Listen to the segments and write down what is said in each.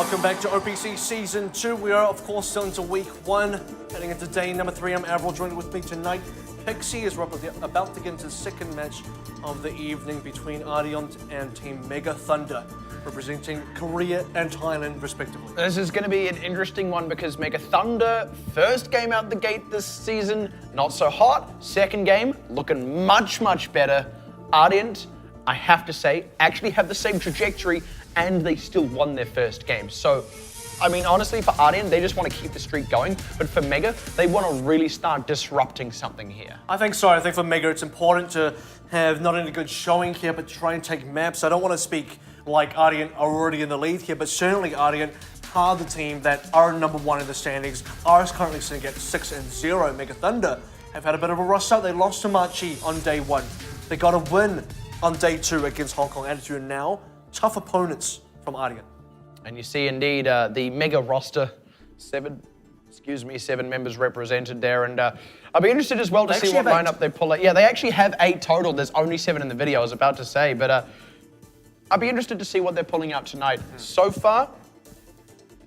Welcome back to OPC Season 2. We are, of course, still into Week 1, heading into day number 3. I'm AVRL, joined with me tonight. Pixie is about to get into the second match of the evening between Ardeont and Team Mega Thunder, representing Korea and Thailand, respectively. This is going to be an interesting one because Mega Thunder, first game out the gate this season, not so hot. Second game, looking much, much better. Ardeont, I have to say, actually have the same trajectory and they still won their first game. So, I mean, honestly, for Ardeont, they just want to keep the streak going. But for Mega, they want to really start disrupting something here. I think so. I think for Mega, it's important to have not only a good showing here, but try and take maps. I don't want to speak like Ardeont are already in the lead here, but certainly Ardeont are the team that are number 1 in the standings, are currently sitting at 6-0. Mega Thunder have had a bit of a rust out. They lost to Marchi on day 1. They got a win on day 2 against Hong Kong Attitude, and now tough opponents from Ardeont. And you see indeed the Mega roster, 7 members represented there, and I'll be interested as well to see what lineup they pull out. Yeah, they actually have 8 total. There's only 7 in the video, I was about to say, but I'll be interested to see what they're pulling out tonight. So far,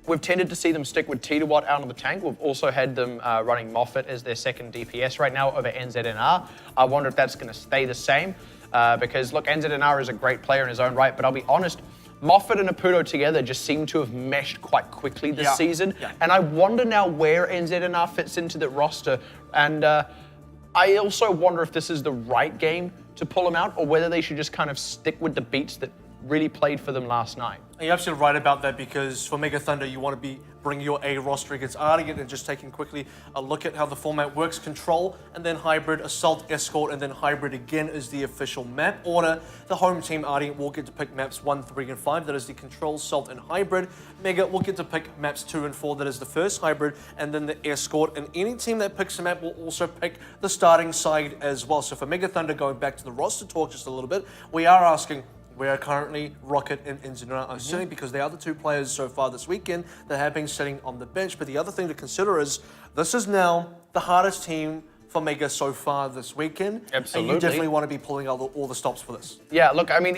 we've tended to see them stick with T2Watt out on the tank. We've also had them running Moffat as their second DPS right now over NZNR. I wonder if that's going to stay the same. Because, look, NZNR is a great player in his own right, but I'll be honest, Moffat and Aputo together just seem to have meshed quite quickly this season. Yeah. And I wonder now where NZNR fits into the roster. And I also wonder if this is the right game to pull them out or whether they should just kind of stick with the beats that really played for them last night. You're absolutely right about that, because for Mega Thunder, you want to be bringing your A roster against Ardeont and just taking quickly a look at how the format works. Control, and then Hybrid, Assault, Escort, and then Hybrid again is the official map order. The home team, Ardeont, will get to pick maps 1, 3, and 5. That is the Control, Assault, and Hybrid. Mega will get to pick maps 2 and 4. That is the first Hybrid, and then the Escort. And any team that picks a map will also pick the starting side as well. So for Mega Thunder, going back to the roster talk just a little bit, we are asking, we are currently Rocket and NZNR, certainly because they are the 2 players so far this weekend that have been sitting on the bench. But the other thing to consider is this is now the hardest team for Mega so far this weekend. Absolutely. And you definitely want to be pulling out all the stops for this. Yeah, look, I mean,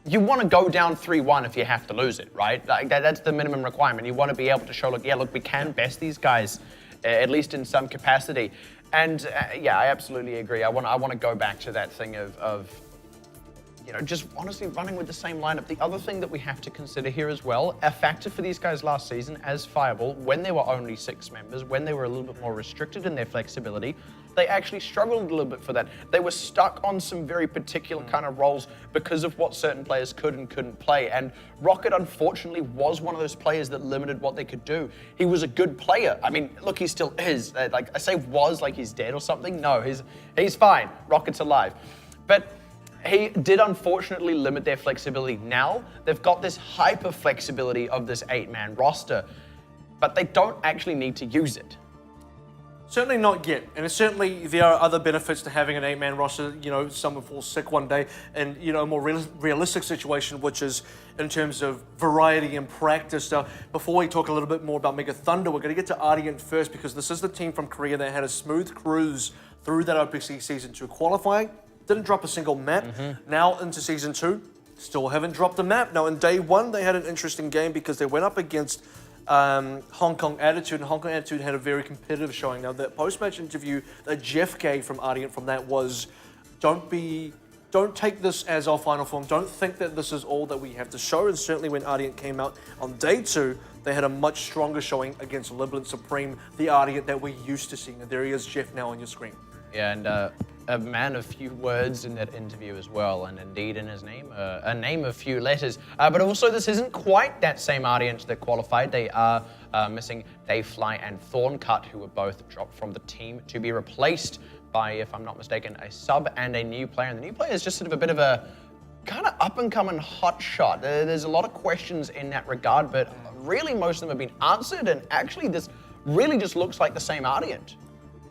you want to go down 3-1 if you have to lose it, right? Like that's the minimum requirement. You want to be able to show, look, we can best these guys, at least in some capacity. And yeah, I absolutely agree. I want to go back to that thing of you know, just honestly running with the same lineup. The other thing that we have to consider here as well, a factor for these guys last season as Fireball, when they were only 6 members, when they were a little bit more restricted in their flexibility, they actually struggled a little bit for that. They were stuck on some very particular kind of roles because of what certain players could and couldn't play. And Rocket, unfortunately, was one of those players that limited what they could do. He was a good player. I mean, look, he still is. Like I say was like he's dead or something. No, he's fine. Rocket's alive. But he did unfortunately limit their flexibility. Now, they've got this hyper flexibility of this 8-man roster, but they don't actually need to use it. Certainly not yet, and certainly there are other benefits to having an 8-man roster. You know, someone falls sick one day, and you know, a more realistic situation, which is in terms of variety and practice. Now, before we talk a little bit more about Mega Thunder, we're going to get to Ardeont first, because this is the team from Korea that had a smooth cruise through that OPC Season 2 qualifying. Didn't drop a single map. Now into Season 2, still haven't dropped a map. Now in day 1, they had an interesting game because they went up against Hong Kong Attitude, and Hong Kong Attitude had a very competitive showing. Now the post-match interview that Jeff gave from Ardeont from that was, don't take this as our final form. Don't think that this is all that we have to show. And certainly when Ardeont came out on day 2, they had a much stronger showing against Liberal Supreme, the Ardeont that we're used to seeing. And there he is, Jeff, now on your screen. Yeah, and a man of few words in that interview as well, and indeed in his name, a name of few letters. But also, this isn't quite that same Ardeont that qualified. They are missing Dayfly and Thorncut, who were both dropped from the team to be replaced by, if I'm not mistaken, a sub and a new player. And the new player is just sort of a bit of a kind of up-and-coming hot shot. There's a lot of questions in that regard, but really most of them have been answered, and actually this really just looks like the same Ardeont.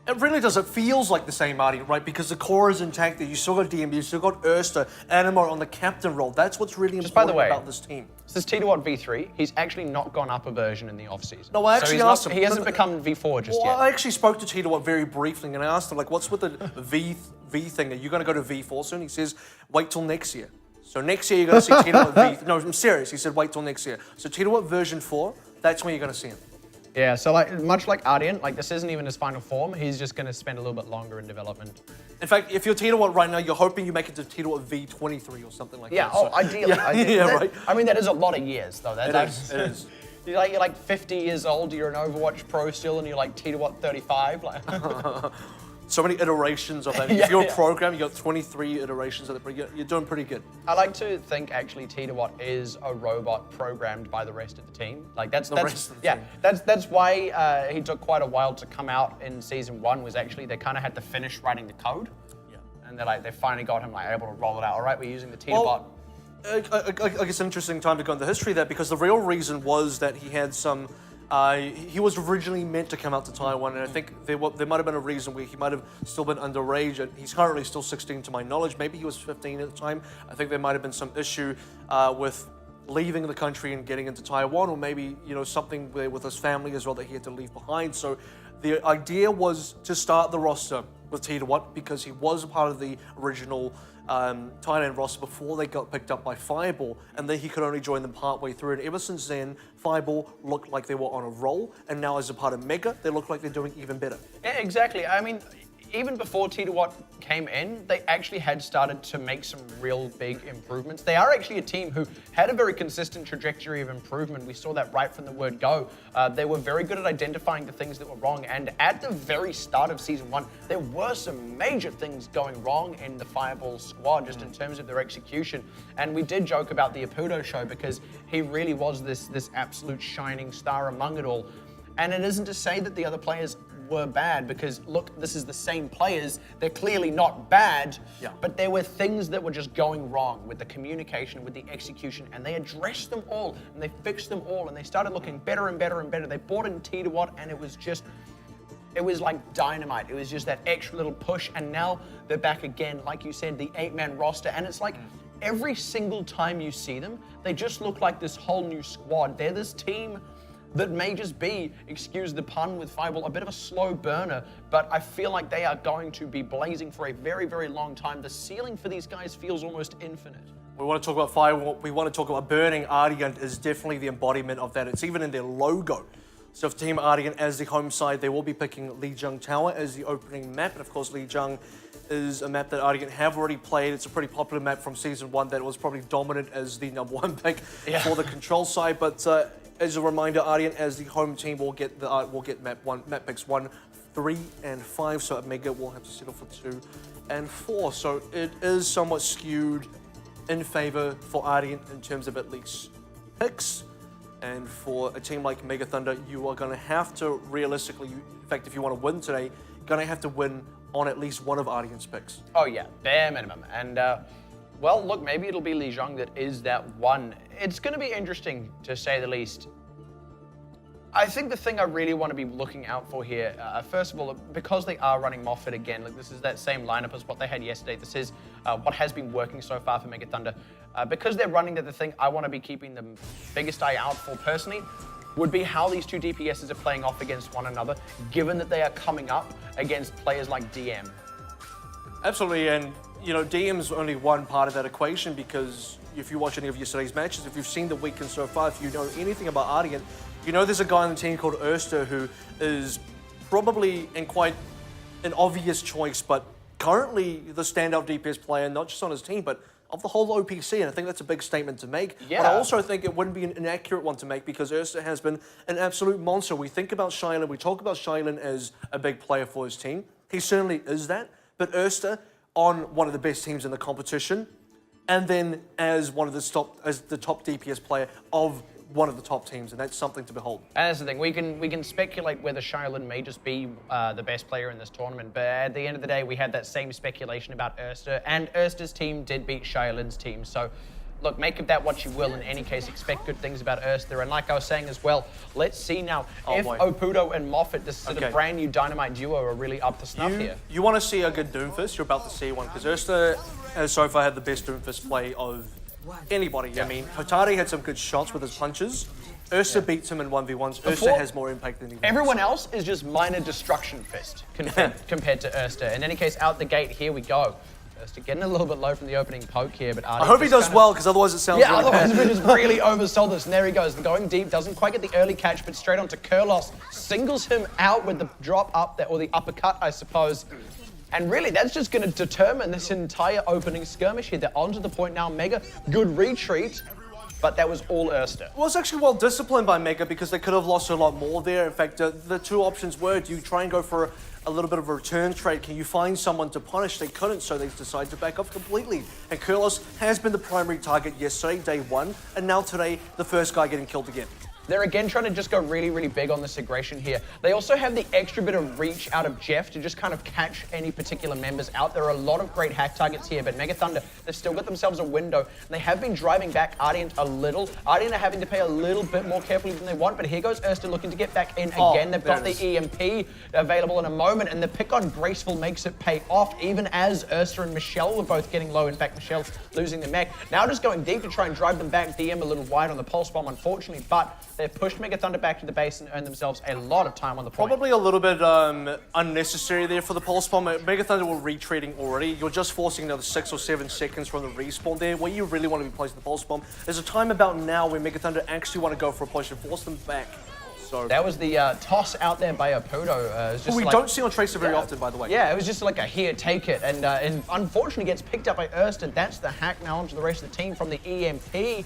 It really does. It feels like the same Ardeont, right? Because the core is intact. You still got DMB, you still got Erster, Animo on the captain role. That's what's really important by the way, about this team. This is T2Watt V3. He's actually not gone up a version in the off-season. No, I actually asked him. He hasn't become V4 just yet. I actually spoke to T2Watt very briefly, and I asked him, like, what's with the V thing? Are you going to go to V4 soon? He says, wait till next year. So next year you're going to see Titawat V. No, I'm serious. He said wait till next year. So Titawat version 4, that's when you're going to see him. Yeah, so like much like Ardeont, like this isn't even his final form. He's just going to spend a little bit longer in development. In fact, if you're Titawat right now, you're hoping you make it to Titawat V23 or something like that. Yeah, oh, ideally. Yeah, right. I mean, that is a lot of years, though. It is. You're like 50 years old, you're an Overwatch pro still, and you're like Titawat 35. Like. So many iterations of that. If you're a program, you got 23 iterations of it. You're doing pretty good. I like to think actually Titawat is a robot programmed by the rest of the team. Like that's why he took quite a while to come out in season 1. Was actually they kind of had to finish writing the code, and they finally got him able to roll it out. All right, we're using the Titawat. Well, I guess it's an interesting time to go into history there because the real reason was that he had some. He was originally meant to come out to Taiwan, and I think there might have been a reason where he might have still been underage, and he's currently still 16 to my knowledge. Maybe he was 15 at the time. I think there might have been some issue with leaving the country and getting into Taiwan, or maybe something with his family as well that he had to leave behind. So the idea was to start the roster with Titawat because he was a part of the original Thailand roster before they got picked up by Fireball, and then he could only join them partway through. And ever since then, Fireball looked like they were on a roll, and now as a part of Mega, they look like they're doing even better. Yeah, exactly. I mean, even before Titawat came in, they actually had started to make some real big improvements. They are actually a team who had a very consistent trajectory of improvement. We saw that right from the word go. They were very good at identifying the things that were wrong, and at the very start of season 1, there were some major things going wrong in the Fireball squad, just in terms of their execution. And we did joke about the Apudo show because he really was this absolute shining star among it all. And it isn't to say that the other players were bad, because look, this is the same players. They're clearly not bad, but there were things that were just going wrong with the communication, with the execution, and they addressed them all, and they fixed them all, and they started looking better and better and better. They brought in Titawat, and it was like dynamite. It was just that extra little push, and now they're back again, like you said, the 8-man roster, and it's like every single time you see them, they just look like this whole new squad. They're this team that may just be, excuse the pun with Fireball, a bit of a slow burner, but I feel like they are going to be blazing for a very, very long time. The ceiling for these guys feels almost infinite. We want to talk about Fireball, we want to talk about burning. Ardeont is definitely the embodiment of that. It's even in their logo. So for Team Ardeont as the home side, they will be picking Lijiang Tower as the opening map, and of course Lijiang is a map that Ardeont have already played. It's a pretty popular map from Season 1 that was probably dominant as the #1 pick for the control side, but as a reminder, Ardeont as the home team will get map picks 1, 3, and 5. So at Mega will have to settle for 2 and 4. So it is somewhat skewed in favor for Ardeont in terms of at least picks. And for a team like Mega Thunder, you are going to have to realistically, in fact, if you want to win today, you're going to have to win on at least one of Ardeont's picks. Oh yeah, bare minimum. And well, look, maybe it'll be Lijiang that is that one. It's going to be interesting, to say the least. I think the thing I really want to be looking out for here, first of all, because they are running Moffat again, like this is that same lineup as what they had yesterday. This is what has been working so far for Mega Thunder. Because they're running the thing I want to be keeping the biggest eye out for personally would be how these two DPSs are playing off against one another, given that they are coming up against players like DM. Absolutely, and DM's only one part of that equation, because if you watch any of yesterday's matches, if you've seen the weekend so far, if you know anything about Ardeont, there's a guy on the team called Erster who is probably quite an obvious choice, but currently the standout DPS player, not just on his team, but of the whole OPC, and I think that's a big statement to make. Yeah. But I also think it wouldn't be an inaccurate one to make, because Erster has been an absolute monster. We think about Shylin, we talk about Shylin as a big player for his team. He certainly is that, but Erster on one of the best teams in the competition, and then as the top DPS player of one of the top teams, and that's something to behold. And that's the thing, we can speculate whether Shylin may just be the best player in this tournament, but at the end of the day, we had that same speculation about Erster, and Erster's team did beat Shylin's team, so look, make of that what you will. In any case, expect good things about Erster, and like I was saying as well, let's see now if Opudo and Moffat, this sort of brand new dynamite duo, are really up to snuff here. You want to see a good Doomfist, you're about to see one, because Erster has so far had the best Doomfist play of anybody. Yeah. I mean, Hotari had some good shots with his punches. Erster beats him in 1v1s. Erster has more impact than he wants. Everyone else is just minor destruction fist compared to Erster. In any case, out the gate, here we go. Erster getting a little bit low from the opening poke here, but Ardeont I hope he does well, because otherwise it sounds yeah, really otherwise bad. we just really oversold this. And there he goes, going deep, doesn't quite get the early catch, but straight onto Kurlos, singles him out with the drop up there, or the uppercut, I suppose. And really, that's just going to determine this entire opening skirmish here. They're onto the point now. Mega, good retreat, but that was all Erster. Well, it's actually well disciplined by Mega, because they could have lost a lot more there. In fact, the two options were, do you try and go for a little bit of a return trade? Can you find someone to punish? They couldn't, so they decided to back off completely. And Kurlos has been the primary target yesterday, day one, and now today, the first guy getting killed again. They're again trying to just go really, really big on this aggression here. They also have the extra bit of reach out of Jeff to just kind of catch any particular members out. There are a lot of great hack targets here, but Mega Thunder, they've still got themselves a window. And they have been driving back Ardeont a little. Ardeont are having to pay a little bit more carefully than they want, but here goes Erster looking to get back in again. They've got the EMP available in a moment, and the pick on Graceful makes it pay off, even as Erster and Michelle were both getting low. In fact, Michelle's losing the mech. Now just going deep to try and drive them back. DM a little wide on the pulse bomb, unfortunately, but they've pushed Mega Thunder back to the base and earned themselves a lot of time on the point. Probably a little bit unnecessary there for the pulse bomb. Mega Thunder were retreating already. You're just forcing another 6 or 7 seconds from the respawn there. What you really want to be placing the pulse bomb. There's a time about now where Mega Thunder actually want to go for a push and force them back. So that was the toss out there by Apudo. Who we don't see on Tracer very often, by the way. Yeah, it was just like a here, take it. And unfortunately gets picked up by Erster. That's the hack now onto the rest of the team from the EMP.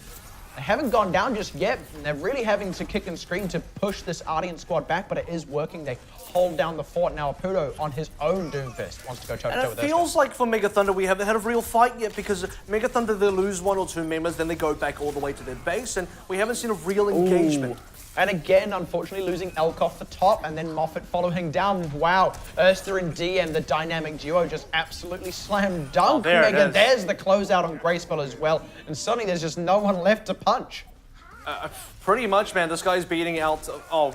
They haven't gone down just yet. They're really having to kick and scream to push this Ardeont squad back, but it is working. They hold down the fort. Now Apudo on his own Doomfist wants to go toe-to-toe with Erster. It feels like for Mega Thunder we haven't had a real fight yet, because Mega Thunder, they lose 1 or 2 members, then they go back all the way to their base, and we haven't seen a real engagement. And again, unfortunately, losing Elk off the top, and then Moffat following down. Wow, Erster and DM, the dynamic duo, just absolutely slam dunk. Mega, there's the closeout on Graceful as well. And suddenly there's just no one left to punch. Pretty much, man. This guy's beating out.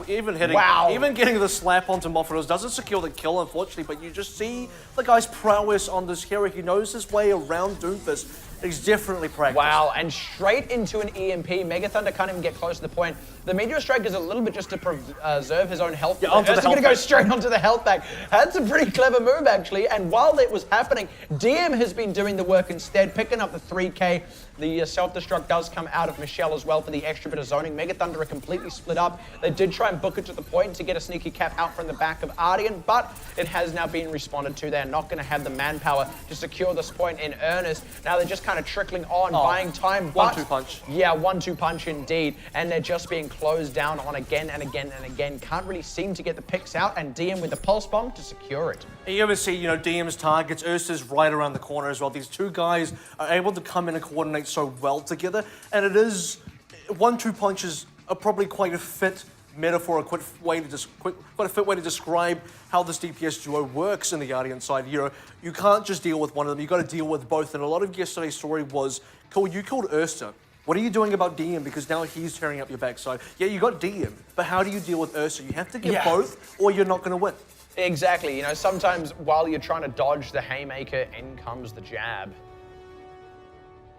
Even hitting. Wow. Even getting the slap onto Moffat doesn't secure the kill, unfortunately. But you just see the guy's prowess on this hero. He knows his way around Doomfist. He's definitely practiced. Wow, and straight into an EMP. Mega Thunder can't even get close to the point. The Meteor Strike is a little bit just to preserve his own health. Yeah, onto the health going to go straight onto the health pack. That's a pretty clever move, actually. And while it was happening, DM has been doing the work instead, picking up the 3K. The self-destruct does come out of Michelle as well for the extra bit of zoning. Mega Thunder are completely split up. They did try and book it to the point to get a sneaky cap out from the back of Ardeont, but it has now been responded to. They're not going to have the manpower to secure this point in earnest. Now they're just kind of trickling on, buying time. 1-2 punch. Yeah, 1-2 punch indeed. And they're just being closed down on again and again and again. Can't really seem to get the picks out, and DM with the pulse bomb to secure it. And you ever see, DM's targets, Erster's right around the corner as well. These two guys are able to come in and coordinate so well together. And it is, 1-2 punches are probably quite a fit metaphor, quite a fit way to describe how this DPS duo works in the Ardeont side. You can't just deal with one of them, you got to deal with both. And a lot of yesterday's story was, cool, you killed Erster. What are you doing about DM? Because now he's tearing up your backside. Yeah, you got DM, but how do you deal with Erster? You have to get both, or you're not going to win. Exactly. Sometimes while you're trying to dodge the haymaker, in comes the jab.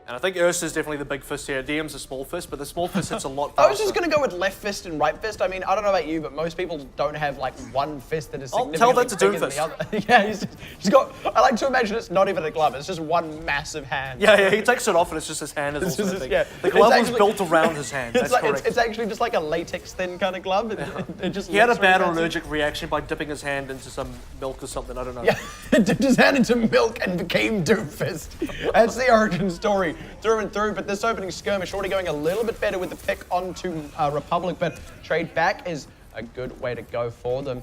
And I think Erster's definitely the big fist here. DM's a small fist, but the small fist hits a lot faster. I was just going to go with left fist and right fist. I mean, I don't know about you, but most people don't have like one fist that is significantly bigger than the other. Yeah, he's got, I like to imagine it's not even a glove, it's just one massive hand. Yeah, he takes it off and it's just his hand is also big. Yeah. The glove was built around his hand, that's correct. It's actually just like a latex thin kind of glove. He had a bad allergic reaction by dipping his hand into some milk or something, I don't know. Yeah, dipped his hand into milk and became Doomfist. That's the origin story. Through and through, but this opening skirmish already going a little bit better with the pick onto Republic, but trade back is a good way to go for them.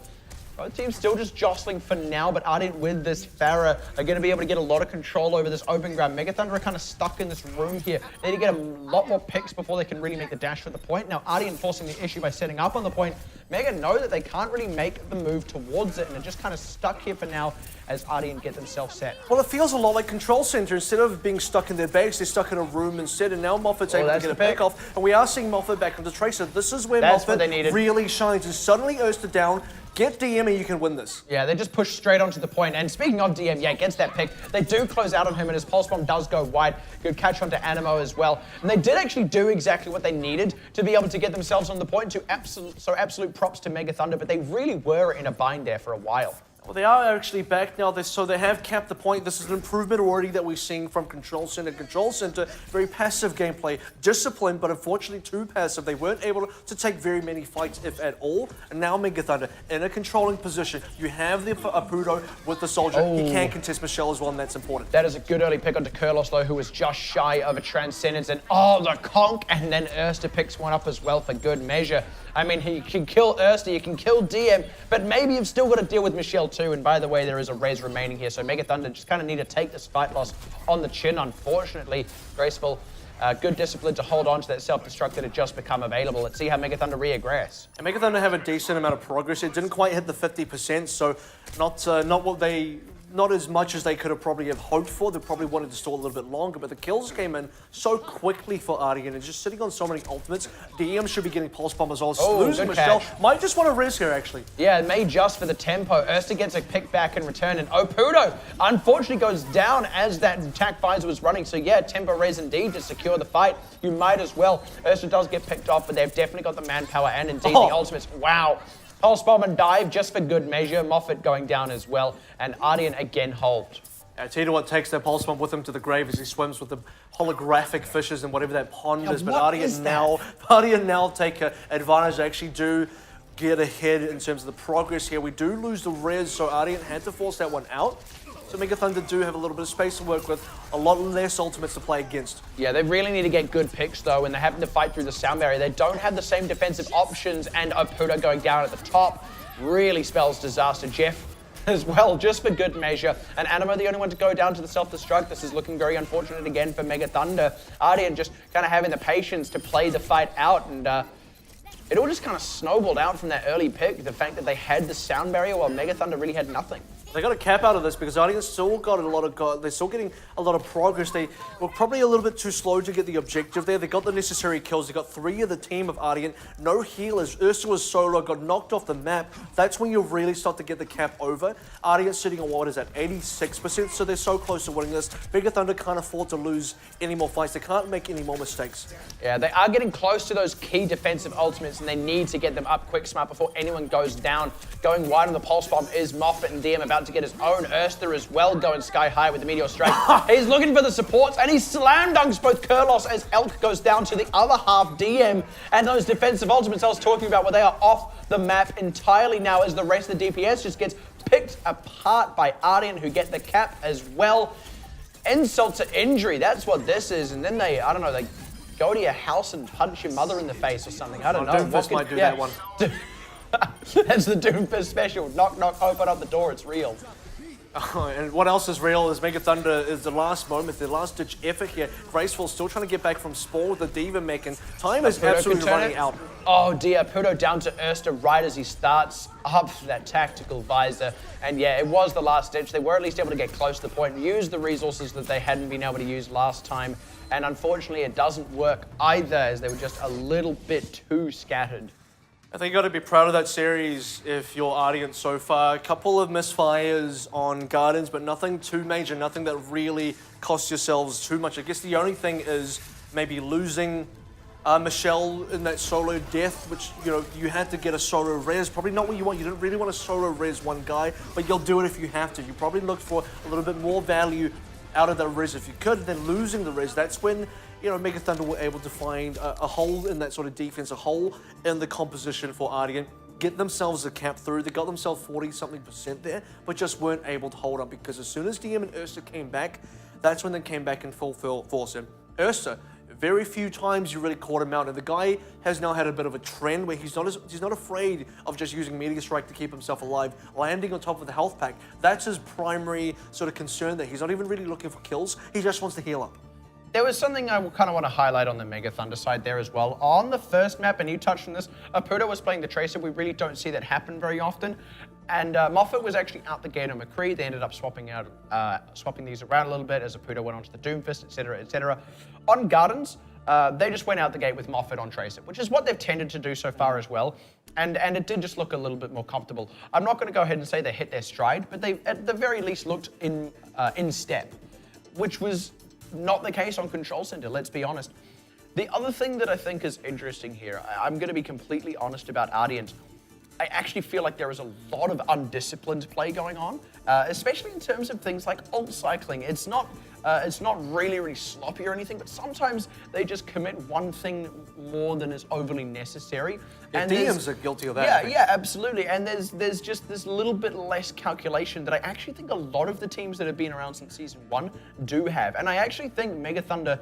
Both teams still just jostling for now, but Ardeont with this Pharah are going to be able to get a lot of control over this open ground. Mega Thunder are kind of stuck in this room here. They need to get a lot more picks before they can really make the dash for the point. Now Ardeont forcing the issue by setting up on the point. Mega know that they can't really make the move towards it, and they're just kind of stuck here for now as Ardeont get themselves set. Well, it feels a lot like Control Center. Instead of being stuck in their base, they're stuck in a room instead, and now Moffat's able to get a pick off. And we are seeing Moffat back into Tracer. This is where Moffat really shines. And suddenly Erster down, get DM and you can win this. Yeah, they just push straight onto the point. And speaking of DM, yeah, gets that pick. They do close out on him, and his pulse bomb does go wide. Good catch onto Animo as well. And they did actually do exactly what they needed to be able to get themselves on the point. So absolute props to Mega Thunder, but they really were in a bind there for a while. Well, they are actually back now, so they have capped the point. This is an improvement already that we're seeing from Control Center. Control Center, very passive gameplay, disciplined, but unfortunately too passive. They weren't able to take very many fights, if at all. And now Mega Thunder in a controlling position. You have the Ardeont with the Soldier. He can contest Michelle as well, and that's important. That is a good early pick onto Kurlos, though, who was just shy of a Transcendence. And the conk, and then Erster picks one up as well for good measure. I mean, you can kill Erster, you can kill DM, but maybe you've still got to deal with Michelle too. And by the way, there is a res remaining here, so Mega Thunder just kind of need to take this fight loss on the chin, unfortunately. Graceful, good discipline to hold on to that self-destruct that had just become available. Let's see how Mega Thunder reaggress. And Mega Thunder have a decent amount of progress. It didn't quite hit the 50%, so not as much as they could have probably have hoped for. They probably wanted to stall a little bit longer, but the kills came in so quickly for Ardeont and just sitting on so many ultimates. DM should be getting pulse bomb as well. Losing Michelle might just want to res here, actually. Yeah, it may just for the tempo. Erster gets a pick back in return, and Opudo unfortunately goes down as that attack visor was running. So yeah, tempo res indeed to secure the fight. You might as well. Erster does get picked off, but they've definitely got the manpower and indeed the ultimates. Wow. Pulse bomb and dive just for good measure. Moffat going down as well, and Ardeont again hold. I tell you what, takes that pulse bomb with him to the grave as he swims with the holographic fishes and whatever that pond is. But Ardeont now take advantage. They actually do get ahead in terms of the progress here. We do lose the res, so Ardeont had to force that one out. So Mega Thunder do have a little bit of space to work with, a lot less ultimates to play against. Yeah, they really need to get good picks though, and they're having to fight through the sound barrier. They don't have the same defensive options, and Opudo going down at the top really spells disaster. Jeff as well, just for good measure. And Animo, the only one to go down to the self-destruct. This is looking very unfortunate again for Mega Thunder. Ardeont just kind of having the patience to play the fight out, and it all just kind of snowballed out from that early pick. The fact that they had the sound barrier while Mega Thunder really had nothing. They got a cap out of this because Ardeont still got they're still getting a lot of progress. They were probably a little bit too slow to get the objective there. They got the necessary kills. They got 3 of the team of Ardeont. No healers. Erster was solo, got knocked off the map. That's when you really start to get the cap over. Ardeont sitting on what is that, 86%, so they're so close to winning this. Mega Thunder can't afford to lose any more fights. They can't make any more mistakes. Yeah, they are getting close to those key defensive ultimates, and they need to get them up quick smart before anyone goes down. Going wide on the pulse bomb is Moffat, and DM about to get his own. Erster as well going sky high with the meteor strike. He's looking for the supports, and he slam dunks both Kurlos as Elk goes down to the other half DM, and those defensive ultimates I was talking about where they are off the map entirely now as the rest of the DPS just gets picked apart by Ardeont, who get the cap as well. Insult to injury, that's what this is, and then they, I don't know, they go to your house and punch your mother in the face or something. I don't know. Doomfist might do that one. That's the Doomfist special. Knock, knock, open up the door, it's real. And what else is real is Mega Thunder is the last moment, the last ditch effort here. Graceful still trying to get back from Spore with the Diva mech, and time is absolutely running out. Oh dear, Pudo down to Erster right as he starts up that tactical visor. And yeah, it was the last ditch. They were at least able to get close to the point and use the resources that they hadn't been able to use last time. And unfortunately, it doesn't work either, as they were just a little bit too scattered. I think you got to be proud of that series if you're Ardeont so far. A couple of misfires on Gardens, but nothing too major, nothing that really cost yourselves too much. I guess the only thing is maybe losing Michelle in that solo death, which, you know, you had to get a solo res. Probably not what you want. You didn't really want to solo res one guy, but you'll do it if you have to. You probably look for a little bit more value out of that res if you could. Then losing the res, that's when, you know, Mega Thunder were able to find a hole in that sort of defense, a hole in the composition for Ardeont, get themselves a cap through. They got themselves 40-something% there, but just weren't able to hold up, because as soon as DM and Erster came back, that's when they came back in full force. And Erster, very few times you really caught him out, and the guy has now had a bit of a trend where he's not afraid of just using Meteor Strike to keep himself alive, landing on top of the health pack. That's his primary sort of concern there. He's not even really looking for kills, he just wants to heal up. There was something I kind of want to highlight on the Mega Thunder side there as well. On the first map, and you touched on this, Apuda was playing the Tracer. We really don't see that happen very often. And Moffat was actually out the gate on McCree. They ended up swapping these around a little bit as Apuda went onto the Doomfist, etc., etc. On Gardens, they just went out the gate with Moffat on Tracer, which is what they've tended to do so far as well. And it did just look a little bit more comfortable. I'm not going to go ahead and say they hit their stride, but they at the very least looked in step, which was not the case on Control Center, let's be honest. The other thing that I think is interesting here, I'm going to be completely honest about Ardeont. I actually feel like there is a lot of undisciplined play going on, especially in terms of things like ult cycling. It's not really sloppy or anything, but sometimes they just commit one thing more than is overly necessary. And DMs are guilty of that. Yeah, absolutely. And there's just this little bit less calculation that I actually think a lot of the teams that have been around since Season 1 do have. And I actually think Mega Thunder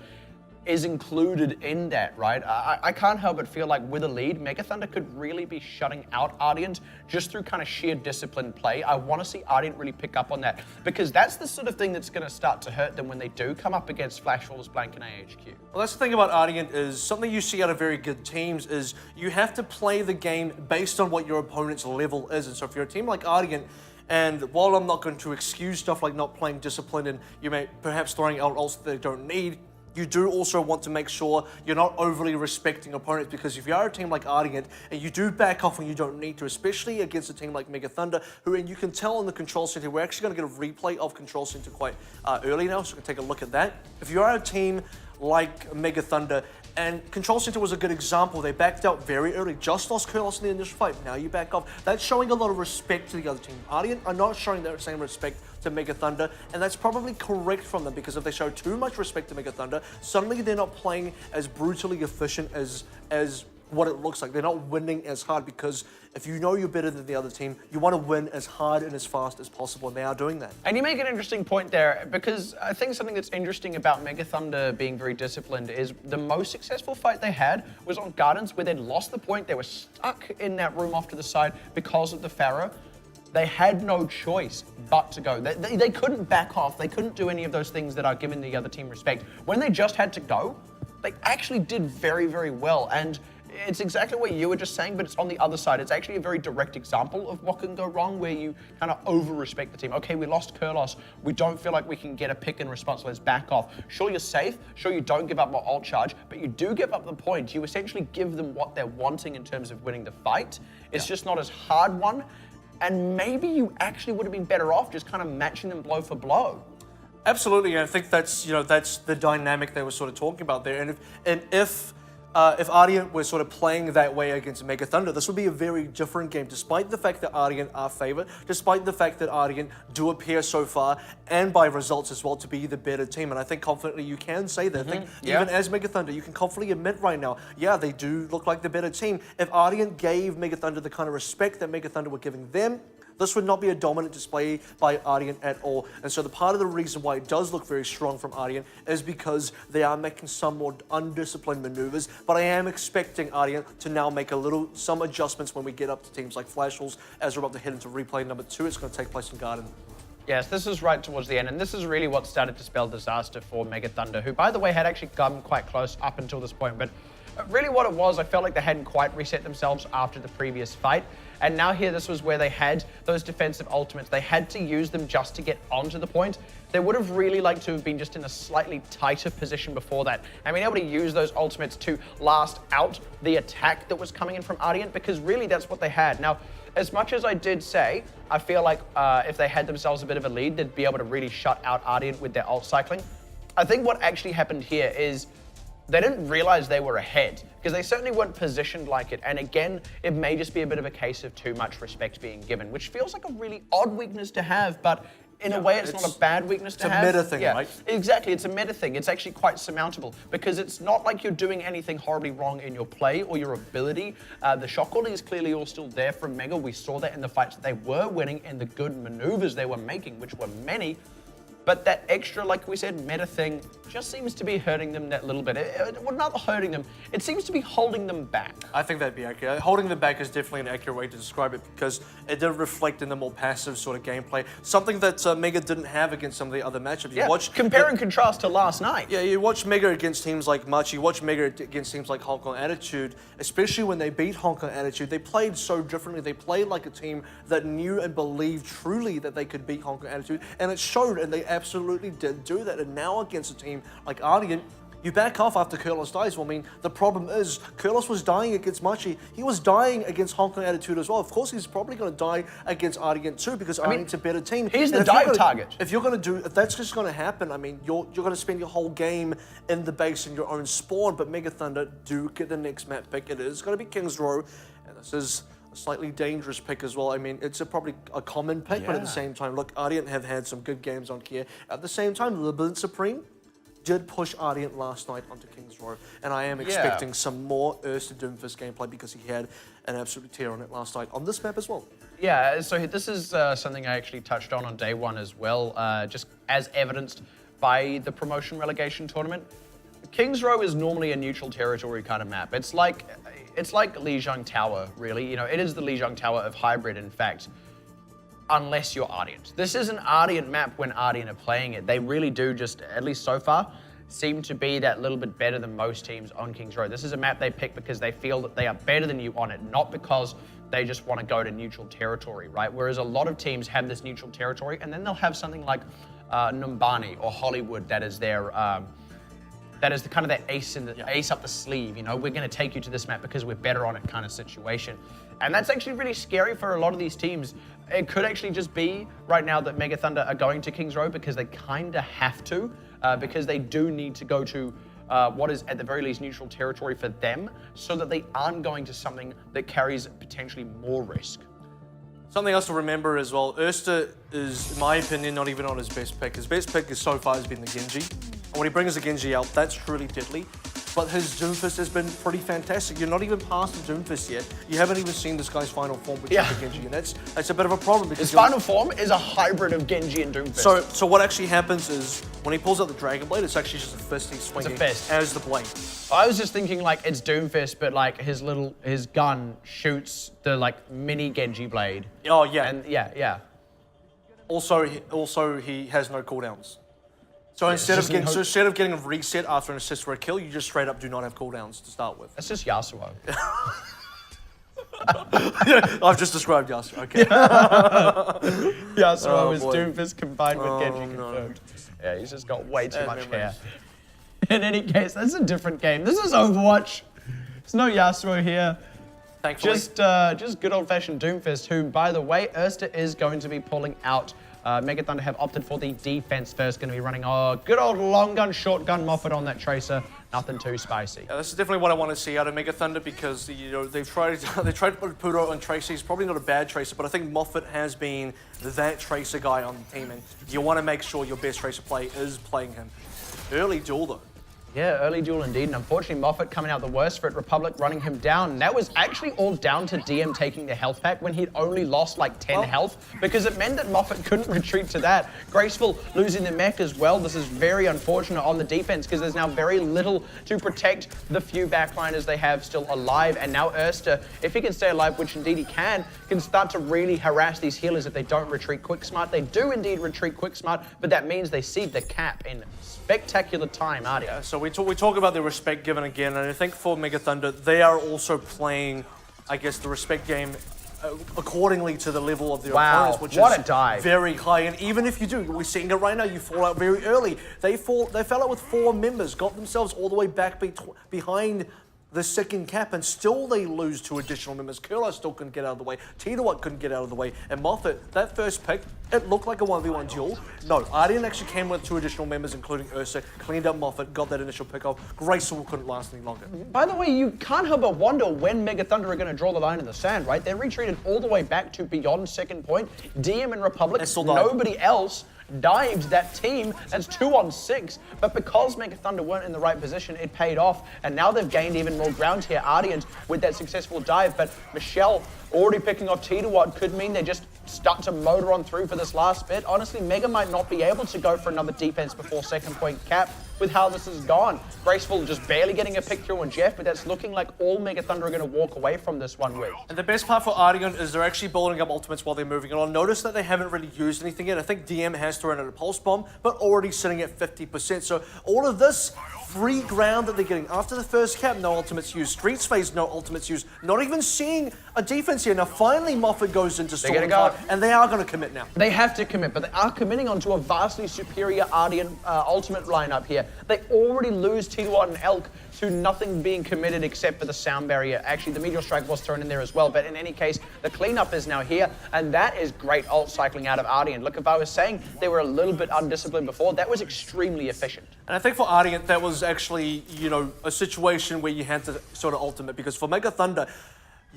is included in that, right? I can't help but feel like with a lead, Mega Thunder could really be shutting out Ardeont just through kind of sheer disciplined play. I want to see Ardeont really pick up on that, because that's the sort of thing that's going to start to hurt them when they do come up against Flash Falls, Blank, and AHQ. Well, that's the thing about Ardeont, is something you see out of very good teams is you have to play the game based on what your opponent's level is. And so if you're a team like Ardeont, and while I'm not going to excuse stuff like not playing discipline and you may perhaps throwing out ults that they don't need, you do also want to make sure you're not overly respecting opponents, because if you are a team like Ardeont and you do back off when you don't need to, especially against a team like Mega Thunder, who, and you can tell on the Control Center, we're actually going to get a replay of Control Center quite early now, so we can take a look at that. If you are a team like Mega Thunder, and Control Center was a good example, they backed out very early, just lost Kurlos in the initial fight, now you back off. That's showing a lot of respect to the other team. Ardeont are not showing that same respect to Mega Thunder, and that's probably correct from them, because if they show too much respect to Mega Thunder, suddenly they're not playing as brutally efficient as what it looks like. They're not winning as hard, because if you know you're better than the other team, you want to win as hard and as fast as possible, and they are doing that. And you make an interesting point there, because I think something that's interesting about Mega Thunder being very disciplined is the most successful fight they had was on Gardens, where they'd lost the point. They were stuck in that room off to the side because of the Pharaoh. They had no choice but to go. They couldn't back off. They couldn't do any of those things that are giving the other team respect. When they just had to go, they actually did very, very well. And it's exactly what you were just saying, but it's on the other side. It's actually a very direct example of what can go wrong, where you kind of over-respect the team. Okay, we lost Kurlos. We don't feel like we can get a pick in response. Let's back off. Sure, you're safe. Sure, you don't give up more ult charge, but you do give up the point. You essentially give them what they're wanting in terms of winning the fight. It's just not as hard one. And maybe you actually would have been better off just kind of matching them blow for blow. Absolutely, and I think that's that's the dynamic they were sort of talking about there. And if Ardeont were sort of playing that way against Mega Thunder, this would be a very different game, despite the fact that Ardeont are favored, despite the fact that Ardeont do appear so far, and by results as well, to be the better team. And I think confidently you can say that. I think even as Mega Thunder, you can confidently admit right now, yeah, they do look like the better team. If Ardeont gave Mega Thunder the kind of respect that Mega Thunder were giving them, this would not be a dominant display by Ardeont at all. And so the part of the reason why it does look very strong from Ardeont is because they are making some more undisciplined maneuvers. But I am expecting Ardeont to now make some adjustments when we get up to teams like Flash Falls, as we're about to head into replay number 2. It's going to take place in Garden. Yes, this is right towards the end, and this is really what started to spell disaster for Mega Thunder, who, by the way, had actually come quite close up until this point. But really what it was, I felt like they hadn't quite reset themselves after the previous fight. And now here, this was where they had those defensive ultimates. They had to use them just to get onto the point. They would have really liked to have been just in a slightly tighter position before that, and being able to use those ultimates to last out the attack that was coming in from Ardeont, because really that's what they had. Now, as much as I did say, I feel like if they had themselves a bit of a lead, they'd be able to really shut out Ardeont with their ult cycling. I think what actually happened here is they didn't realize they were ahead, because they certainly weren't positioned like it. And again, it may just be a bit of a case of too much respect being given, which feels like a really odd weakness to have, but in a way, it's not a bad weakness to have. It's a meta thing, right? Exactly, it's a meta thing. It's actually quite surmountable, because it's not like you're doing anything horribly wrong in your play or your ability. The shot quality is clearly all still there from Mega. We saw that in the fights that they were winning and the good maneuvers they were making, which were many. But that extra, like we said, meta thing just seems to be hurting them that little bit. Well, not hurting them, it seems to be holding them back. I think that'd be accurate. Holding them back is definitely an accurate way to describe it, because it did reflect in the more passive sort of gameplay. Something that Mega didn't have against some of the other matchups. You watch compare and contrast to last night. Yeah, you watch Mega against teams like Much, you watch Mega against teams like Hong Kong Attitude, especially when they beat Hong Kong Attitude, they played so differently. They played like a team that knew and believed truly that they could beat Hong Kong Attitude, and it showed, and they absolutely did do that. And now against a team like Ardeont, you back off after Kurlos dies. Well, I mean, the problem is Kurlos was dying against Machi. He was dying against Hong Kong Attitude as well. Of course, he's probably going to die against Ardeont too, because Ardeont's a better team. He's the dive target. If that's just going to happen, I mean, you're going to spend your whole game in the base in your own spawn. But Mega Thunder do get the next map pick. It is going to be King's Row, and this is slightly dangerous pick as well. I mean, it's probably a common pick, but at the same time, look, Ardeont have had some good games on here. At the same time, the Blitz Supreme did push Ardeont last night onto King's Row, and I am expecting some more Ursa Doomfist gameplay because he had an absolute tear on it last night on this map as well. Yeah, so this is something I actually touched on day one as well, just as evidenced by the promotion relegation tournament. King's Row is normally a neutral territory kind of map. It's like Lijiang Tower, really. You know, it is the Lijiang Tower of hybrid, in fact, unless you're Ardeont. This is an Ardeont map when Ardeont are playing it. They really do just, at least so far, seem to be that little bit better than most teams on King's Row. This is a map they pick because they feel that they are better than you on it, not because they just want to go to neutral territory, right? Whereas a lot of teams have this neutral territory, and then they'll have something like Numbani or Hollywood that is their that is the kind of that ace up the sleeve. You know, we're going to take you to this map because we're better on it kind of situation, and that's actually really scary for a lot of these teams. It could actually just be right now that Mega Thunder are going to King's Row because they kind of have to, because they do need to go to what is at the very least neutral territory for them, so that they aren't going to something that carries potentially more risk. Something else to remember as well, Ursa is, in my opinion, not even on his best pick. His best pick so far has been the Genji. And when he brings the Genji out, that's truly deadly. But his Doomfist has been pretty fantastic. You're not even past the Doomfist yet. You haven't even seen this guy's final form, which is the Genji. And that's a bit of a problem. Because his final form is a hybrid of Genji and Doomfist. So what actually happens is, when he pulls out the Dragon Blade, it's actually just a fist he's swinging as the blade. I was just thinking like it's Doomfist, but like his gun shoots the like mini Genji blade. Oh yeah. And yeah. Also he has no cooldowns. So instead of getting a reset after an assist for a kill, you just straight up do not have cooldowns to start with. That's just Yasuo. I've just described Yasuo. Okay. Yasuo is Doomfist combined with Genji confirmed. Yeah, he's just got way too much hair. In any case, that's a different game. This is Overwatch. There's no Yasuo here. Thankfully. Just good old-fashioned Doomfist, who, by the way, Ursa is going to be pulling out. Mega Thunder have opted for the defense first, going to be running good old long gun, short gun Moffat on that Tracer. Nothing too spicy. Yeah, this is definitely what I want to see out of Mega Thunder because they've tried to put Puro on Tracer. He's probably not a bad Tracer, but I think Moffat has been that Tracer guy on the team, and you want to make sure your best Tracer play is playing him. Early duel though. Yeah, early duel indeed, and unfortunately Moffat coming out the worst for it, Republic running him down. And that was actually all down to DM taking the health pack when he'd only lost like 10 health, because it meant that Moffat couldn't retreat to that. Graceful losing the mech as well. This is very unfortunate on the defense because there's now very little to protect the few backliners they have still alive. And now Ursa, if he can stay alive, which indeed he can start to really harass these healers if they don't retreat quick smart. They do indeed retreat quick smart, but that means they see the cap in spectacular time, Ardeont. Yeah, so we talk about the respect given again, and I think for Mega Thunder, they are also playing, I guess, the respect game accordingly to the level of their opponents, which what is a dive. Very high. And even if you do, we're seeing it right now, you fall out very early. They fell out with 4 members, got themselves all the way back behind the second cap, and still they lose 2 additional members. Curler still couldn't get out of the way. Titawat couldn't get out of the way. And Moffat, that first pick, it looked like a 1v1 duel. No, Ardeont actually came with 2 additional members, including Ursa, cleaned up Moffat, got that initial pick off. Graceful couldn't last any longer. By the way, you can't help but wonder when Mega Thunder are going to draw the line in the sand, right? They're retreated all the way back to beyond second point. DM and Republic, nobody else dived that team. That's 2-on-6, but because Mega Thunder weren't in the right position, it paid off, and now they've gained even more ground here. Ardeont with that successful dive, but Michelle already picking off Titawat could mean they just start to motor on through for this last bit. Honestly, Mega might not be able to go for another defense before second point cap with how this has gone. Graceful just barely getting a pick through on Jeff, but that's looking like all Mega Thunder are going to walk away from this one with. And the best part for Ardeont is they're actually building up ultimates while they're moving on. Notice that they haven't really used anything yet. I think DM has thrown out a pulse bomb, but already sitting at 50%. So all of this free ground that they're getting after the first cap, no ultimates used. Streets phase, no ultimates used. Not even seeing a defense here. Now finally Moffat goes into Storm Cloud, and they are going to commit now. They have to commit, but they are committing onto a vastly superior Ardeont ultimate lineup here. They already lose Titawat and Elk to nothing being committed except for the sound barrier. Actually, the Meteor Strike was thrown in there as well, but in any case, the cleanup is now here, and that is great ult cycling out of Ardeont. Look, if I was saying they were a little bit undisciplined before, that was extremely efficient. And I think for Ardeont, that was actually, a situation where you had to sort of ultimate, because for Mega Thunder,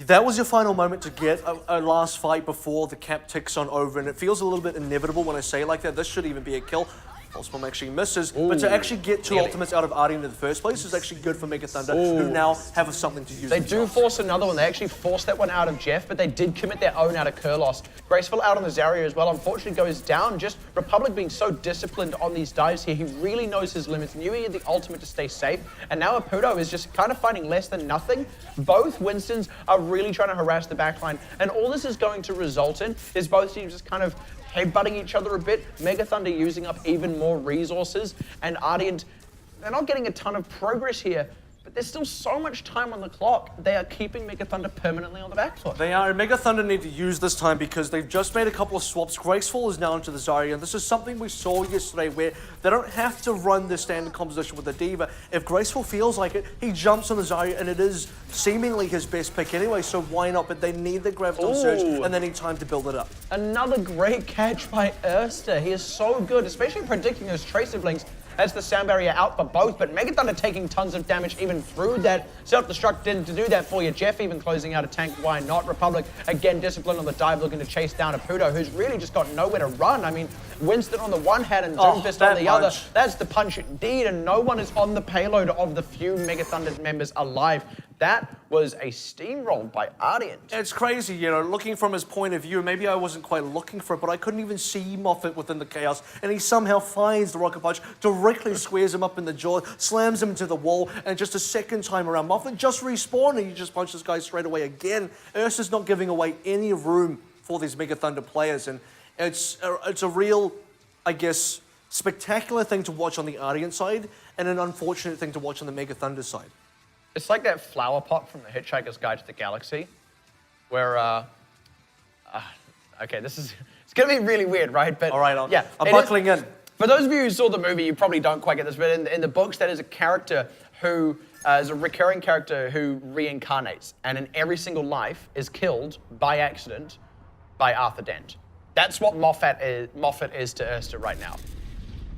That was your final moment to get a last fight before the cap ticks on over, and it feels a little bit inevitable when I say it like that. This should even be a kill. Pulse Bomb actually misses, but to actually get two ultimates out of Ardeont in the first place is actually good for Mega Thunder, who now have something to use. They do force another one. They actually forced that one out of Jeff, but they did commit their own out of Kurlos. Graceful out on the Zarya as well, unfortunately goes down. Just Republic being so disciplined on these dives here. He really knows his limits, knew he had the ultimate to stay safe, and now Apudo is just kind of fighting less than nothing. Both Winstons are really trying to harass the backline, and all this is going to result in is both teams just kind of headbutting each other a bit, Mega Thunder using up even more resources, and Ardeont, they're not getting a ton of progress here, but there's still so much time on the clock. They are keeping Mega Thunder permanently on the back foot. They are. Mega Thunder need to use this time because they've just made a couple of swaps. Graceful is now into the Zarya, and this is something we saw yesterday where they don't have to run the standard composition with the Diva. If Graceful feels like it, he jumps on the Zarya, and it is seemingly his best pick anyway, so why not? But they need the Graviton Surge, and they need time to build it up. Another great catch by Erster. He is so good, especially predicting those Tracer Blinks. As the sound barrier out for both, but Mega Thunder taking tons of damage even through that. Self-destruct didn't do that for you. Jeff even closing out a tank, why not? Republic, again, disciplined on the dive, looking to chase down Apudo, who's really just got nowhere to run. I mean, Winston on the one hand and Doomfist on the other. That's the punch indeed, and no one is on the payload of the few Mega Thunder members alive. That was a steamroll by Ardeont. It's crazy, you know, looking from his point of view, maybe I wasn't quite looking for it, but I couldn't even see Moffat within the chaos, and he somehow finds the rocket punch, directly squares him up in the jaw, slams him into the wall, and just a second time around, Moffat just respawned, and you just punch this guy straight away again. Ursa's not giving away any room for these Mega Thunder players, and it's a real, I guess, spectacular thing to watch on the Ardeont side, and an unfortunate thing to watch on the Mega Thunder side. It's like that flower pot from the Hitchhiker's Guide to the Galaxy, where, okay, it's gonna be really weird, right? But all right, I'm buckling in. For those of you who saw the movie, you probably don't quite get this, but in the books, that is a character who is a recurring character who reincarnates, and in every single life is killed by accident by Arthur Dent. That's what Moffat is to Erster right now.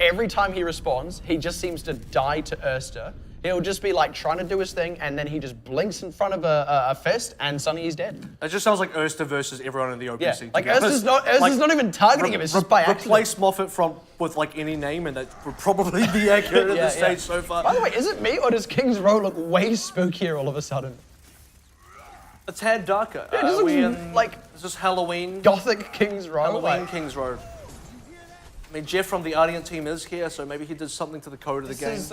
Every time he respawns, he just seems to die to Erster. He'll just be like trying to do his thing, and then he just blinks in front of a fist, and suddenly he's dead. It just sounds like Erster versus everyone in the OPC. Yeah, like Erster's not even targeting him, it's just by accident. Replace Moffat with like any name, and that would probably be accurate at this stage so far. By the way, is it me, or does King's Row look way spookier all of a sudden? A tad darker. Yeah, it just looks like... Is this Halloween? Gothic King's Row? Halloween King's Row. I mean, Jeff from the Ardeont team is here, so maybe he did something to the code of the game. Is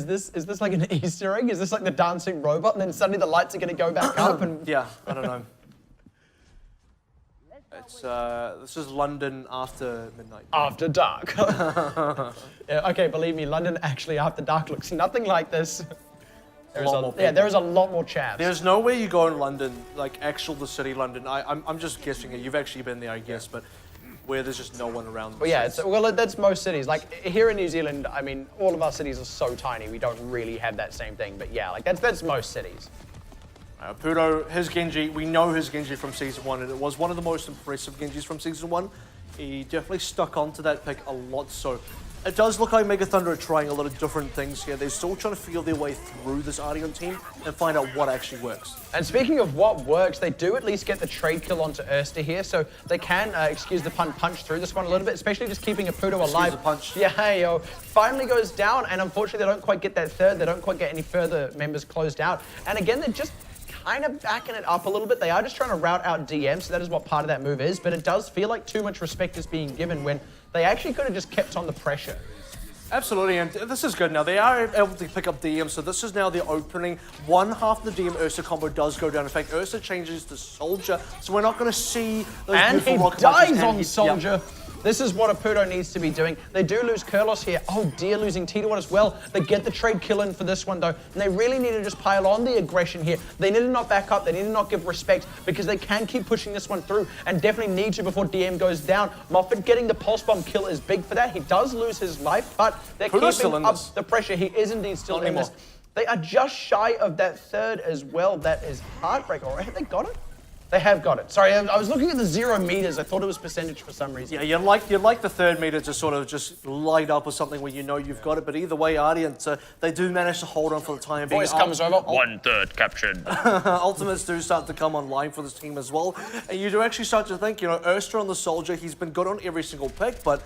this like an Easter egg? Is this like the dancing robot, and then suddenly the lights are going to go back up? And yeah, I don't know. It's this is London after midnight. After dark. Yeah, okay, believe me, London actually after dark looks nothing like this. There is a lot more chaps. There's nowhere you go in London, like the city London. I'm just guessing it. You've actually been there, I guess, but where there's just no one around. Well, yeah, that's most cities. Like here in New Zealand, I mean, all of our cities are so tiny, we don't really have that same thing. But yeah, like that's most cities. Apudo, his Genji, we know his Genji from Season 1, and it was one of the most impressive Genjis from Season 1. He definitely stuck onto that pick a lot, so it does look like Mega Thunder are trying a lot of different things here. They're still trying to feel their way through this Ardeont team and find out what actually works. And speaking of what works, they do at least get the trade kill onto Erster here, so they can, excuse the pun, punch through this one a little bit, especially just keeping Apudo alive. Excuse the punch. Yeah, hey, yo. Finally goes down, and unfortunately they don't quite get that third. They don't quite get any further members closed out. And again, they're just kind of backing it up a little bit. They are just trying to route out DM, so that is what part of that move is, but it does feel like too much respect is being given when they actually could have just kept on the pressure. Absolutely, and this is good now. They are able to pick up DM, so this is now the opening. One half of the DM Ursa combo does go down. In fact, Ursa changes to Soldier, so we're not going to see those and he rocket dies punches, on Soldier. Yep. This is what Apudo needs to be doing. They do lose Kurlos here. Oh dear, losing T1 as well. They get the trade kill in for this one though, and they really need to just pile on the aggression here. They need to not back up, they need to not give respect, because they can keep pushing this one through, and definitely need to before DM goes down. Moffat getting the pulse bomb kill is big for that. He does lose his life, but they're keeping up the pressure. He is indeed still in this. They are just shy of that third as well. That is heartbreaking. All right, have they got it? They have got it. Sorry, I was looking at the 0 meters. I thought it was percentage for some reason. Yeah, you'd like the third meter to sort of just light up or something where you know you've got it. But either way, Ardeont, they do manage to hold on for the time being. Voice comes over. 1/3 captured. Ultimates do start to come online for this team as well. And you do actually start to think, you know, Erster on the Soldier, he's been good on every single pick, but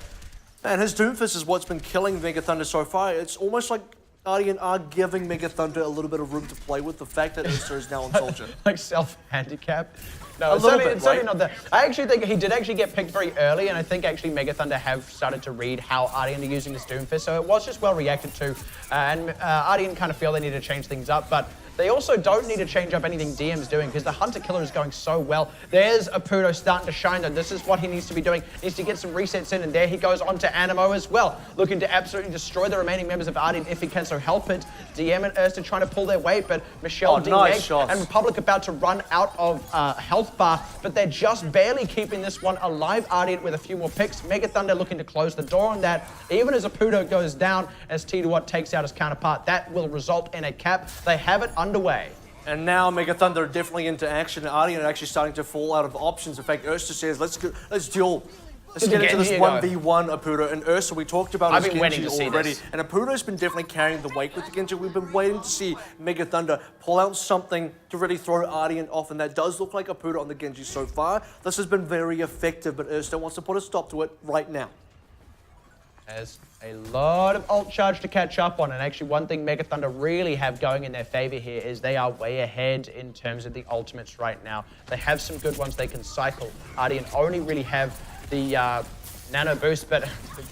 man, his Doomfist is what's been killing Mega Thunder so far. It's almost like Ardeont are giving Mega Thunder a little bit of room to play with the fact that Erster is now on Soldier. Like self-handicap. No, it's certainly not that. I actually think he did actually get picked very early, and I think actually Mega Thunder have started to read how Ardeont are using this Doomfist, so it was just well reacted to. And Ardeont kind of feel they need to change things up, but they also don't need to change up anything DM's doing because the Hunter Killer is going so well. There's Apudo starting to shine though. This is what he needs to be doing. Needs to get some resets in, and there he goes on to Animo as well. Looking to absolutely destroy the remaining members of Ardeont if he can so help it. DM and Erster trying to pull their weight, but Michelle, nice and Republic about to run out of health bar, but they're just barely keeping this one alive. Ardeont with a few more picks. Mega Thunder looking to close the door on that. Even as Apudo goes down, as T2 takes out his counterpart, that will result in a cap. They have it underway. And now Mega Thunder are definitely into action. Ardeont are actually starting to fall out of options. In fact, Erster says, let's duel. Let's get into this 1v1 Apudo. And Erster, we talked about his Genji already. And Apudo's been definitely carrying the weight with the Genji. We've been waiting to see Mega Thunder pull out something to really throw Ardeont off. And that does look like Apudo on the Genji so far. This has been very effective, but Erster wants to put a stop to it right now. There's a lot of ult charge to catch up on, and actually one thing Mega Thunder really have going in their favor here is they are way ahead in terms of the ultimates right now. They have some good ones they can cycle. Ardeont only really have the nano boost, but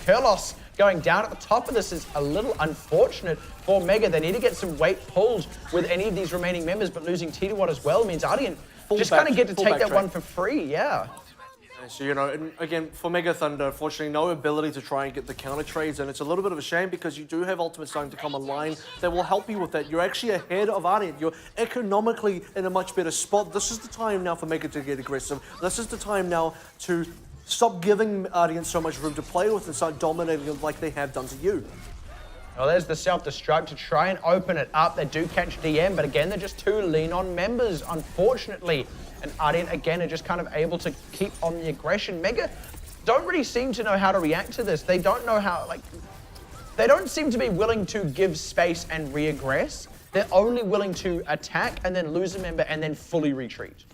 Kurlos going down at the top of this is a little unfortunate for Mega. They need to get some weight pulled with any of these remaining members, but losing T2 as well means Ardeont just kind of get to take that one for free, yeah. So, you know, and again, for Mega Thunder, unfortunately, no ability to try and get the counter trades, and it's a little bit of a shame because you do have ultimates starting to come online that will help you with that. You're actually ahead of Ardeont. You're economically in a much better spot. This is the time now for Mega to get aggressive. This is the time now to stop giving Ardeont so much room to play with and start dominating them like they have done to you. Well, there's the self-destruct to try and open it up. They do catch DM, but again, they're just too lean on members, unfortunately. And Ardeont, again, are just kind of able to keep on the aggression. Mega don't really seem to know how to react to this. They don't know how, like, they don't seem to be willing to give space and re-aggress. They're only willing to attack and then lose a member and then fully retreat.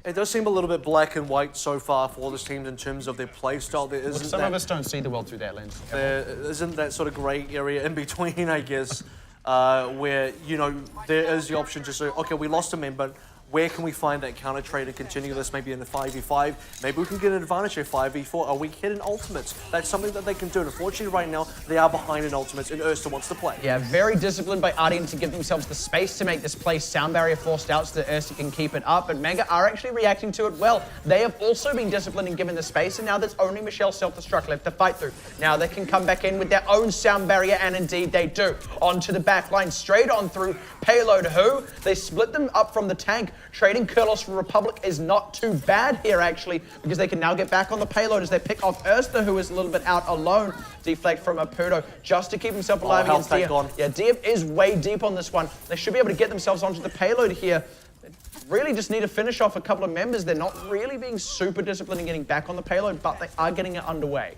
It does seem a little bit black and white so far for all this teams in terms of their play style. There isn't Some of us don't see the world through that lens. There isn't that sort of grey area in between, I guess, where, you know, there is the option to say, okay, we lost a member. Where can we find that counter trade and continue this maybe in a 5v5? Maybe we can get an advantage here, 5v4. Are we hitting ultimates? That's something that they can do. And unfortunately, right now, they are behind in ultimates, and Erster wants to play. Yeah, very disciplined by Ardeont to give themselves the space to make this play sound barrier forced out so that Erster can keep it up. But Mega are actually reacting to it well. They have also been disciplined and given the space, and now there's only Michelle's self-destruct left to fight through. Now they can come back in with their own sound barrier, and indeed they do. Onto the back line, straight on through Payload Who. They split them up from the tank. Trading Kurlos for Republic is not too bad here, actually, because they can now get back on the payload as they pick off Erster, who is a little bit out alone. Deflect from Apudo just to keep himself alive against DM. Yeah, DM is way deep on this one. They should be able to get themselves onto the payload here. They really just need to finish off a couple of members. They're not really being super disciplined in getting back on the payload, but they are getting it underway.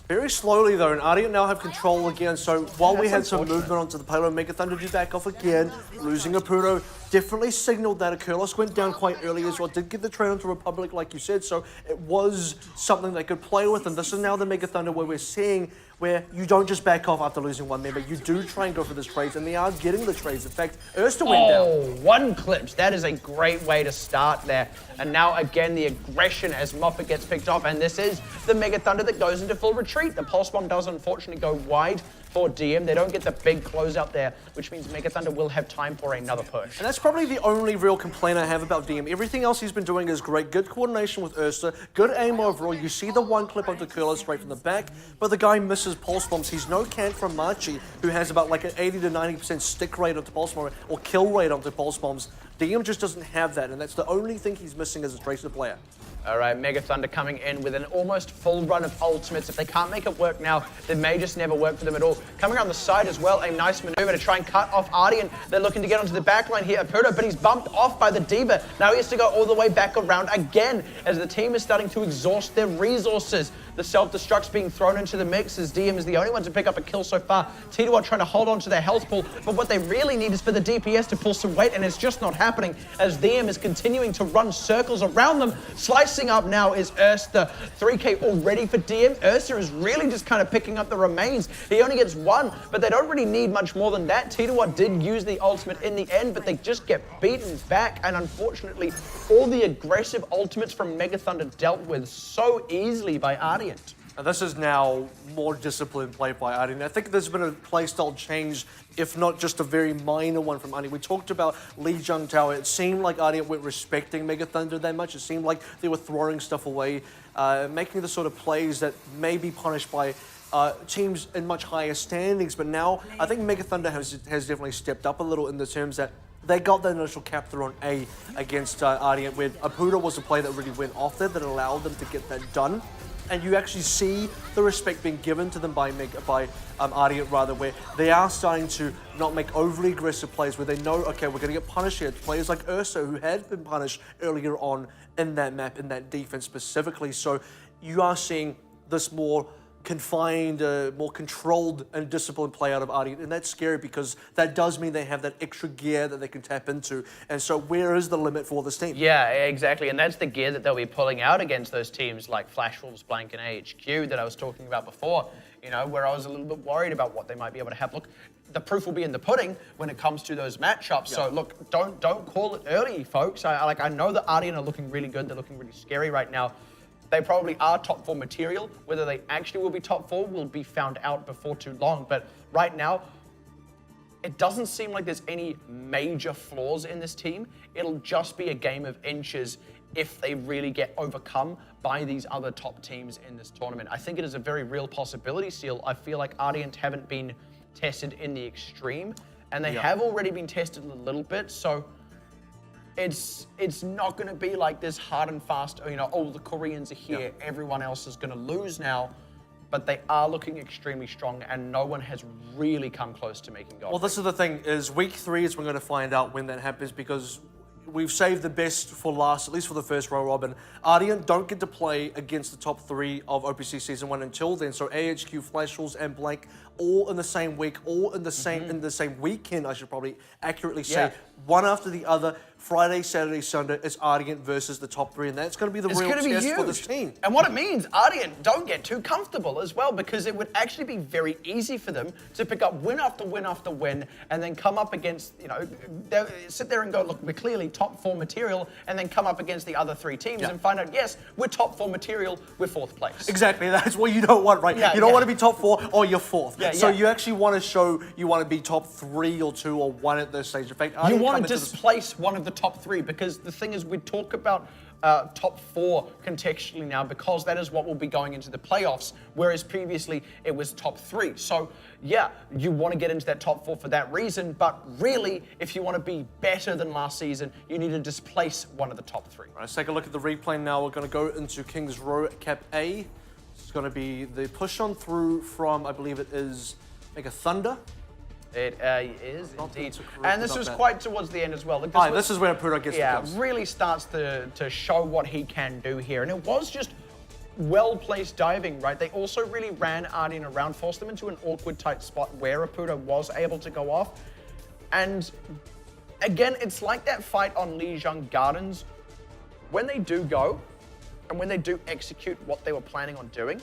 Very slowly though, and Ardeont now have control again, so while we had some movement onto the payload, Mega Thunder did back off again, losing Apudo. Definitely signaled that Kurlos went down quite early as well, did give the trade onto Republic like you said, so it was something they could play with, and this is now the Mega Thunder where we're seeing where you don't just back off after losing one member, you do try and go for this trades, and they are getting the trades. In fact, Erster went down. Oh, one clips. That is a great way to start there. And now again, the aggression as Moffat gets picked off, and this is the Mega Thunder that goes into full retreat. The Pulse Bomb does unfortunately go wide for DM. They don't get the big closeout there, which means Mega Thunder will have time for another push. And that's probably the only real complaint I have about DM. Everything else he's been doing is great. Good coordination with Erster, good aim overall. You see the one clip of the Kurlos straight from the back, but the guy misses Pulse Bombs. He's no Kant from Machi, who has about like an 80 to 90% stick rate onto Pulse Bomb, or kill rate onto Pulse Bombs. DM just doesn't have that, and that's the only thing he's missing as a Tracer player. All right, Mega Thunder coming in with an almost full run of ultimates. If they can't make it work now, they may just never work for them at all. coming around the side as well. A nice maneuver to try and cut off Ardeont. They're looking to get onto the back line here, Apudo, but he's bumped off by the D.Va. Now he has to go all the way back around again as the team is starting to exhaust their resources. The self-destruct's being thrown into the mix as DM is the only one to pick up a kill so far. T2 are trying to hold on to their health pool, but what they really need is for the DPS to pull some weight, and it's just not happening as DM is continuing to run circles around them. Slicing up now is Ursa. 3K already for DM. Ursa is really just kind of picking up the remains. He only gets one, but they don't really need much more than that. T2 did use the ultimate in the end, but they just get beaten back, and unfortunately, all the aggressive ultimates from Mega Thunder dealt with so easily by Ardeont. And this is now more disciplined play by Ardeont. I think there's been a playstyle change, if not just a very minor one from Ardeont. We talked about Lijiang Tower. It seemed like Ardeont weren't respecting Mega Thunder that much. It seemed like they were throwing stuff away, making the sort of plays that may be punished by teams in much higher standings. But now I think Mega Thunder has definitely stepped up a little in the terms that they got that initial capture on A against Ardeont, where Apudo was a play that really went off there that allowed them to get that done. And you actually see the respect being given to them by Ardeont, rather, where they are starting to not make overly aggressive plays, where they know, okay, we're going to get punished here. Players like Ursa, who had been punished earlier on in that map, in that defense specifically. So you are seeing this more confined, more controlled and disciplined play out of Ardeont, and that's scary because that does mean they have that extra gear that they can tap into. And so where is the limit for this team? Yeah, exactly, and that's the gear that they'll be pulling out against those teams like Flash Wolves, Blank, and AHQ that I was talking about before, you know, where I was a little bit worried about what they might be able to have. Look, the proof will be in the pudding when it comes to those matchups. So look, don't call it early, folks. I know that Ardeont are looking really good. They're looking really scary right now. They probably are top 4 material. Whether they actually will be top 4 will be found out before too long. But right now, it doesn't seem like there's any major flaws in this team. It'll just be a game of inches if they really get overcome by these other top teams in this tournament. I think it is a very real possibility, Seal. I feel like Ardeont haven't been tested in the extreme, and they have already been tested a little bit, so it's not going to be like this hard and fast, you know, oh, the Koreans are here, everyone else is going to lose now. But they are looking extremely strong, and no one has really come close to making gold. Well, this is the thing, is week 3 is we're going to find out when that happens, because we've saved the best for last, at least for the first row robin. Ardeont don't get to play against the top 3 of OPC Season 1 until then, so AHQ, Flash Wolves, and Blank all in the same week, all in the same weekend, I should probably accurately say. One after the other, Friday, Saturday, Sunday, it's Ardeont versus the top 3, and that's going to be the real test for this team. And what it means, Ardeont don't get too comfortable as well, because it would actually be very easy for them to pick up win after win after win, and then come up against, you know, sit there and go, look, we're clearly top 4 material, and then come up against the other 3 teams and find out, yes, we're top 4 material, we're 4th place. Exactly, that's what you don't want, right? You don't want to be top 4 or you're 4th. So you actually want to show you want to be top 3 or 2 or 1 at this stage. In fact, you want to displace one of the top 3, because the thing is, we talk about top 4 contextually now, because that is what will be going into the playoffs, whereas previously it was top 3. So yeah, you want to get into that top 4 for that reason, but really, if you want to be better than last season, you need to displace one of the top 3. Let's take a look at the replay now. We're going to go into King's Row Cap A. It's going to be the push on through from, I believe it is Mega Thunder. It is indeed. And this was quite towards the end as well. This is where Apudo gets the kills. Really starts to show what he can do here. And it was just well-placed diving, right? They also really ran Ardeont around, forced them into an awkward tight spot where Apudo was able to go off. And again, it's like that fight on Lijiang Gardens. When they do go, and when they do execute what they were planning on doing,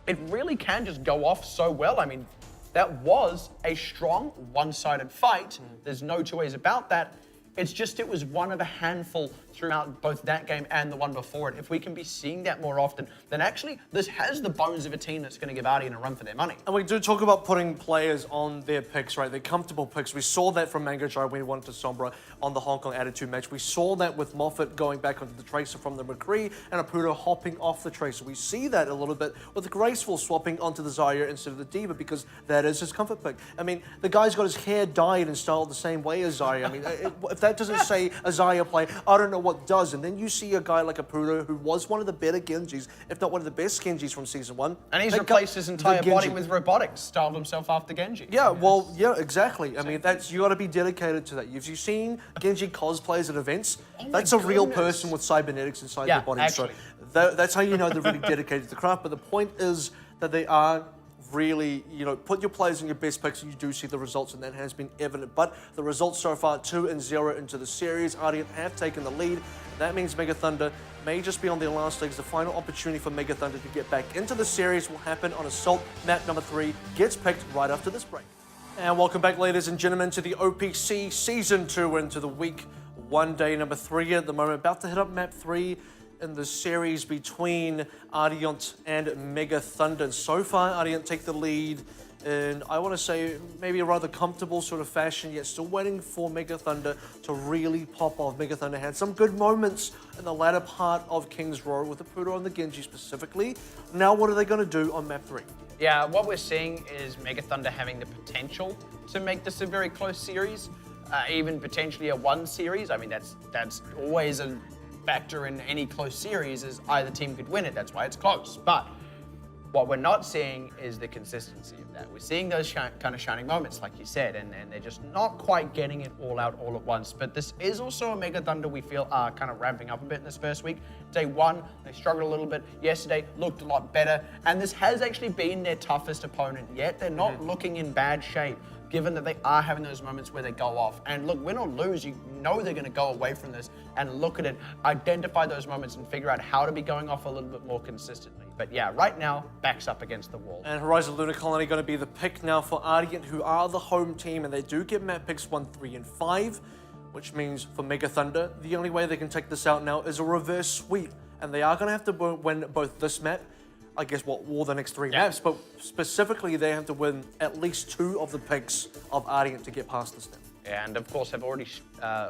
it really can just go off so well. I mean, that was a strong one-sided fight. There's no two ways about that. It's just it was one of a handful throughout both that game and the one before it. If we can be seeing that more often, then actually this has the bones of a team that's going to give Ardeont a run for their money. And we do talk about putting players on their picks, right? Their comfortable picks. We saw that from Mango Jar when he went to Sombra on the Hong Kong Attitude match. We saw that with Moffat going back onto the Tracer from the McCree and Apudo hopping off the Tracer. We see that a little bit with the Graceful swapping onto the Zarya instead of the D.Va, because that is his comfort pick. I mean, the guy's got his hair dyed and styled the same way as Zarya. I mean, if that doesn't say a Zarya play, I don't know what does. And then you see a guy like Apudo, who was one of the better Genjis, if not one of the best Genjis from Season 1. And he's replaced his entire body with robotics, styled himself after Genji. Yeah, well, yeah, exactly. I mean, you got to be dedicated to that. If you've seen Genji cosplays at events, that's a real person with cybernetics inside their body. Actually. So that's how you know they're really dedicated to the craft. But the point is that they are really, put your players in your best picks and you do see the results, and that has been evident. But the results so far, 2-0 into the series. Ardeont have taken the lead. That means Mega Thunder may just be on their last legs. The final opportunity for Mega Thunder to get back into the series will happen on Assault Map number 3. Gets picked right after this break. And welcome back, ladies and gentlemen, to the OPC Season 2 into the week 1 day number 3 at the moment. About to hit up Map 3 in the series between Ardeont and Mega Thunder. And so far, Ardeont take the lead in, I want to say, maybe a rather comfortable sort of fashion, yet still waiting for Mega Thunder to really pop off. Mega Thunder had some good moments in the latter part of King's Row with the Apudo and the Genji specifically. Now what are they going to do on Map 3? Yeah, what we're seeing is Mega Thunder having the potential to make this a very close series, even potentially a 1 series. I mean, that's always a factor in any close series, is either team could win it. That's why it's close. But what we're not seeing is the consistency of that. We're seeing those kind of shining moments, like you said, and they're just not quite getting it all out all at once. But this is also a Mega Thunder we feel are kind of ramping up a bit in this first week. Day 1, they struggled a little bit. Yesterday, looked a lot better. And this has actually been their toughest opponent yet. They're not looking in bad shape, given that they are having those moments where they go off. And look, win or lose, you know they're going to go away from this and look at it, identify those moments and figure out how to be going off a little bit more consistently. But yeah, right now, backs up against the wall. And Horizon Lunar Colony going to be the pick now for Ardeont, who are the home team, and they do get map picks 1, 3, and 5, which means for Mega Thunder, the only way they can take this out now is a reverse sweep. And they are going to have to win both this map, I guess, all the next 3 maps, but specifically they have to win at least 2 of the picks of Ardeont to get past this now. And of course have already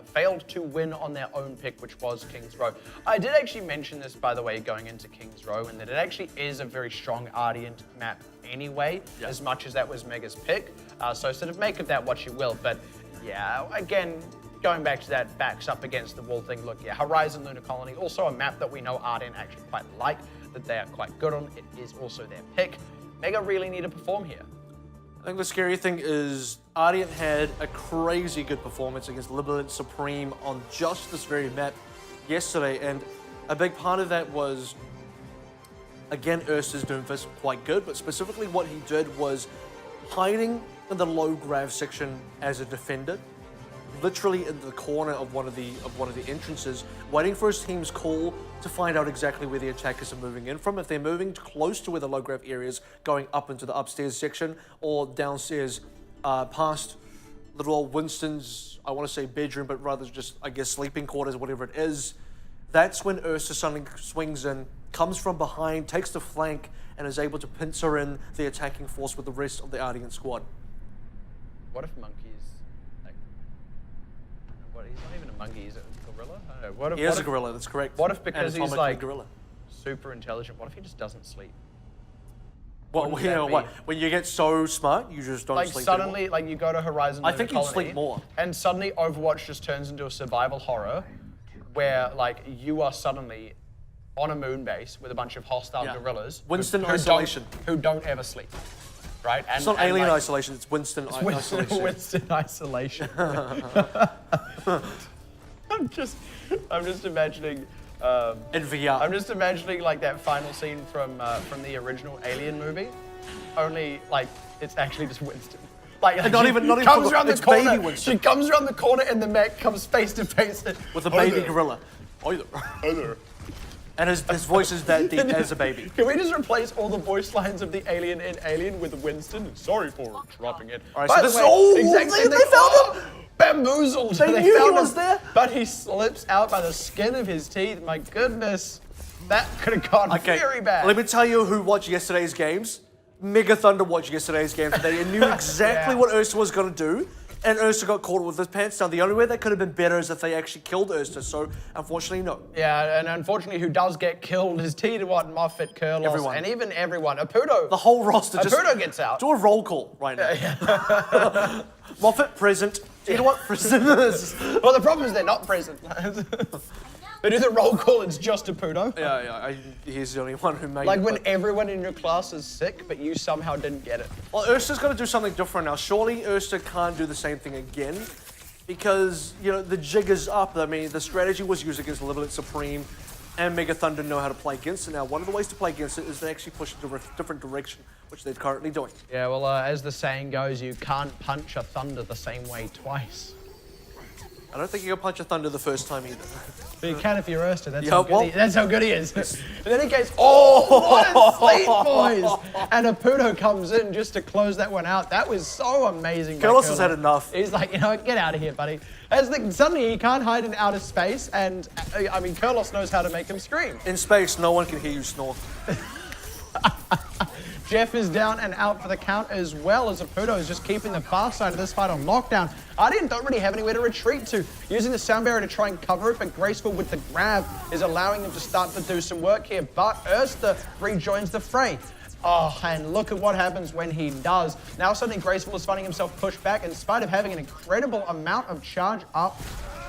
failed to win on their own pick, which was King's Row. I did actually mention this, by the way, going into King's Row, and that it actually is a very strong Ardeont map anyway, as much as that was Mega's pick. So sort of make of that what you will. But yeah, again, going back to that backs up against the wall thing, look, yeah, Horizon Lunar Colony, also a map that we know Ardeont actually quite like, that they are quite good on. It is also their pick. Mega really need to perform here. I think the scary thing is Ardeont had a crazy good performance against Liberate Supreme on just this very map yesterday, and a big part of that was, again, Ursa's Doomfist quite good, but specifically what he did was hiding in the low grav section as a defender, literally in the corner of one of the entrances, waiting for his team's call to find out exactly where the attackers are moving in from. If they're moving close to where the low grav areas, going up into the upstairs section or downstairs past little old Winston's, I want to say bedroom, but rather just, I guess, sleeping quarters, whatever it is, that's when Ursa suddenly swings in, comes from behind, takes the flank, and is able to pincer in the attacking force with the rest of the Ardeont squad. What if Monkey's like, he's not even a monkey, he's a gorilla? I don't know. What if, he is a gorilla, that's correct. What if because he's like gorilla, super intelligent, what if he just doesn't sleep? Well, you know what? When you get so smart, you just don't like sleep suddenly, anymore. like you go to Horizon I Lunar think you'd Colony, sleep more. And suddenly Overwatch just turns into a survival horror where like you are suddenly on a moon base with a bunch of hostile gorillas. Winston isolation. Who don't ever sleep. Right? And, it's not alien isolation, it's Winston isolation. Winston isolation. I'm just imagining in VR. I'm just imagining like that final scene from the original Alien movie. Only like it's actually just Winston. Like and not even comes around the corner. Baby Winston. She comes around the corner and the mech comes face to face with a baby gorilla. Hi there. And his voice is that deep as a baby. Can we just replace all the voice lines of the alien in Alien with Winston? Sorry for dropping it. All right, so this is exactly. They found him. Bamboozled. They knew he was there. But he slips out by the skin of his teeth. My goodness, that could have gone very bad. Let me tell you who watched yesterday's games. Mega Thunder watched yesterday's games. They knew exactly what Ursa was going to do. And Ursa got caught with his pants down. The only way that could have been better is if they actually killed Ursa. So, unfortunately, no. Yeah, and unfortunately, who does get killed is T-Dewat, Moffat, Kurlos, and even everyone. Apudo. The whole roster Apudo gets out. Do a roll call right now. Yeah. Moffat present. You know what? Prisoners. Well, the problem is they're not present. They do the roll call, it's just a Pudo. Yeah, he's the only one who made Like it. when everyone in your class is sick, but you somehow didn't get it. Well, Ursta's got to do something different now. Surely Ursta can't do the same thing again because, you know, the jig is up. I mean, the strategy was used against Liberate Supreme and Mega Thunder know how to play against it. Now, one of the ways to play against it is to actually push it in a different direction, which they're currently doing. Yeah, well, as the saying goes, you can't punch a thunder the same way twice. I don't think you can punch a Thunder the first time either. But you can if you're Ursta. That's how good he is. And then he goes, what a sleep, boys! And a Pudo comes in just to close that one out. That was so amazing. Kurlos has had enough. He's like, you know what, get out of here, buddy. Suddenly he can't hide in outer space, and I mean, Kurlos knows how to make him scream. In space, no one can hear you snore. Jeff is down and out for the count as well as Apudo is just keeping the far side of this fight on lockdown. Ardeont don't really have anywhere to retreat to. Using the sound barrier to try and cover it, but Graceful with the grab is allowing him to start to do some work here. But Ursta rejoins the fray. Oh, and look at what happens when he does. Now suddenly Graceful is finding himself pushed back in spite of having an incredible amount of charge up.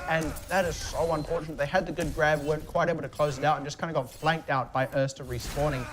And that is so unfortunate. They had the good grab, weren't quite able to close it out, and just kind of got flanked out by Ursta respawning,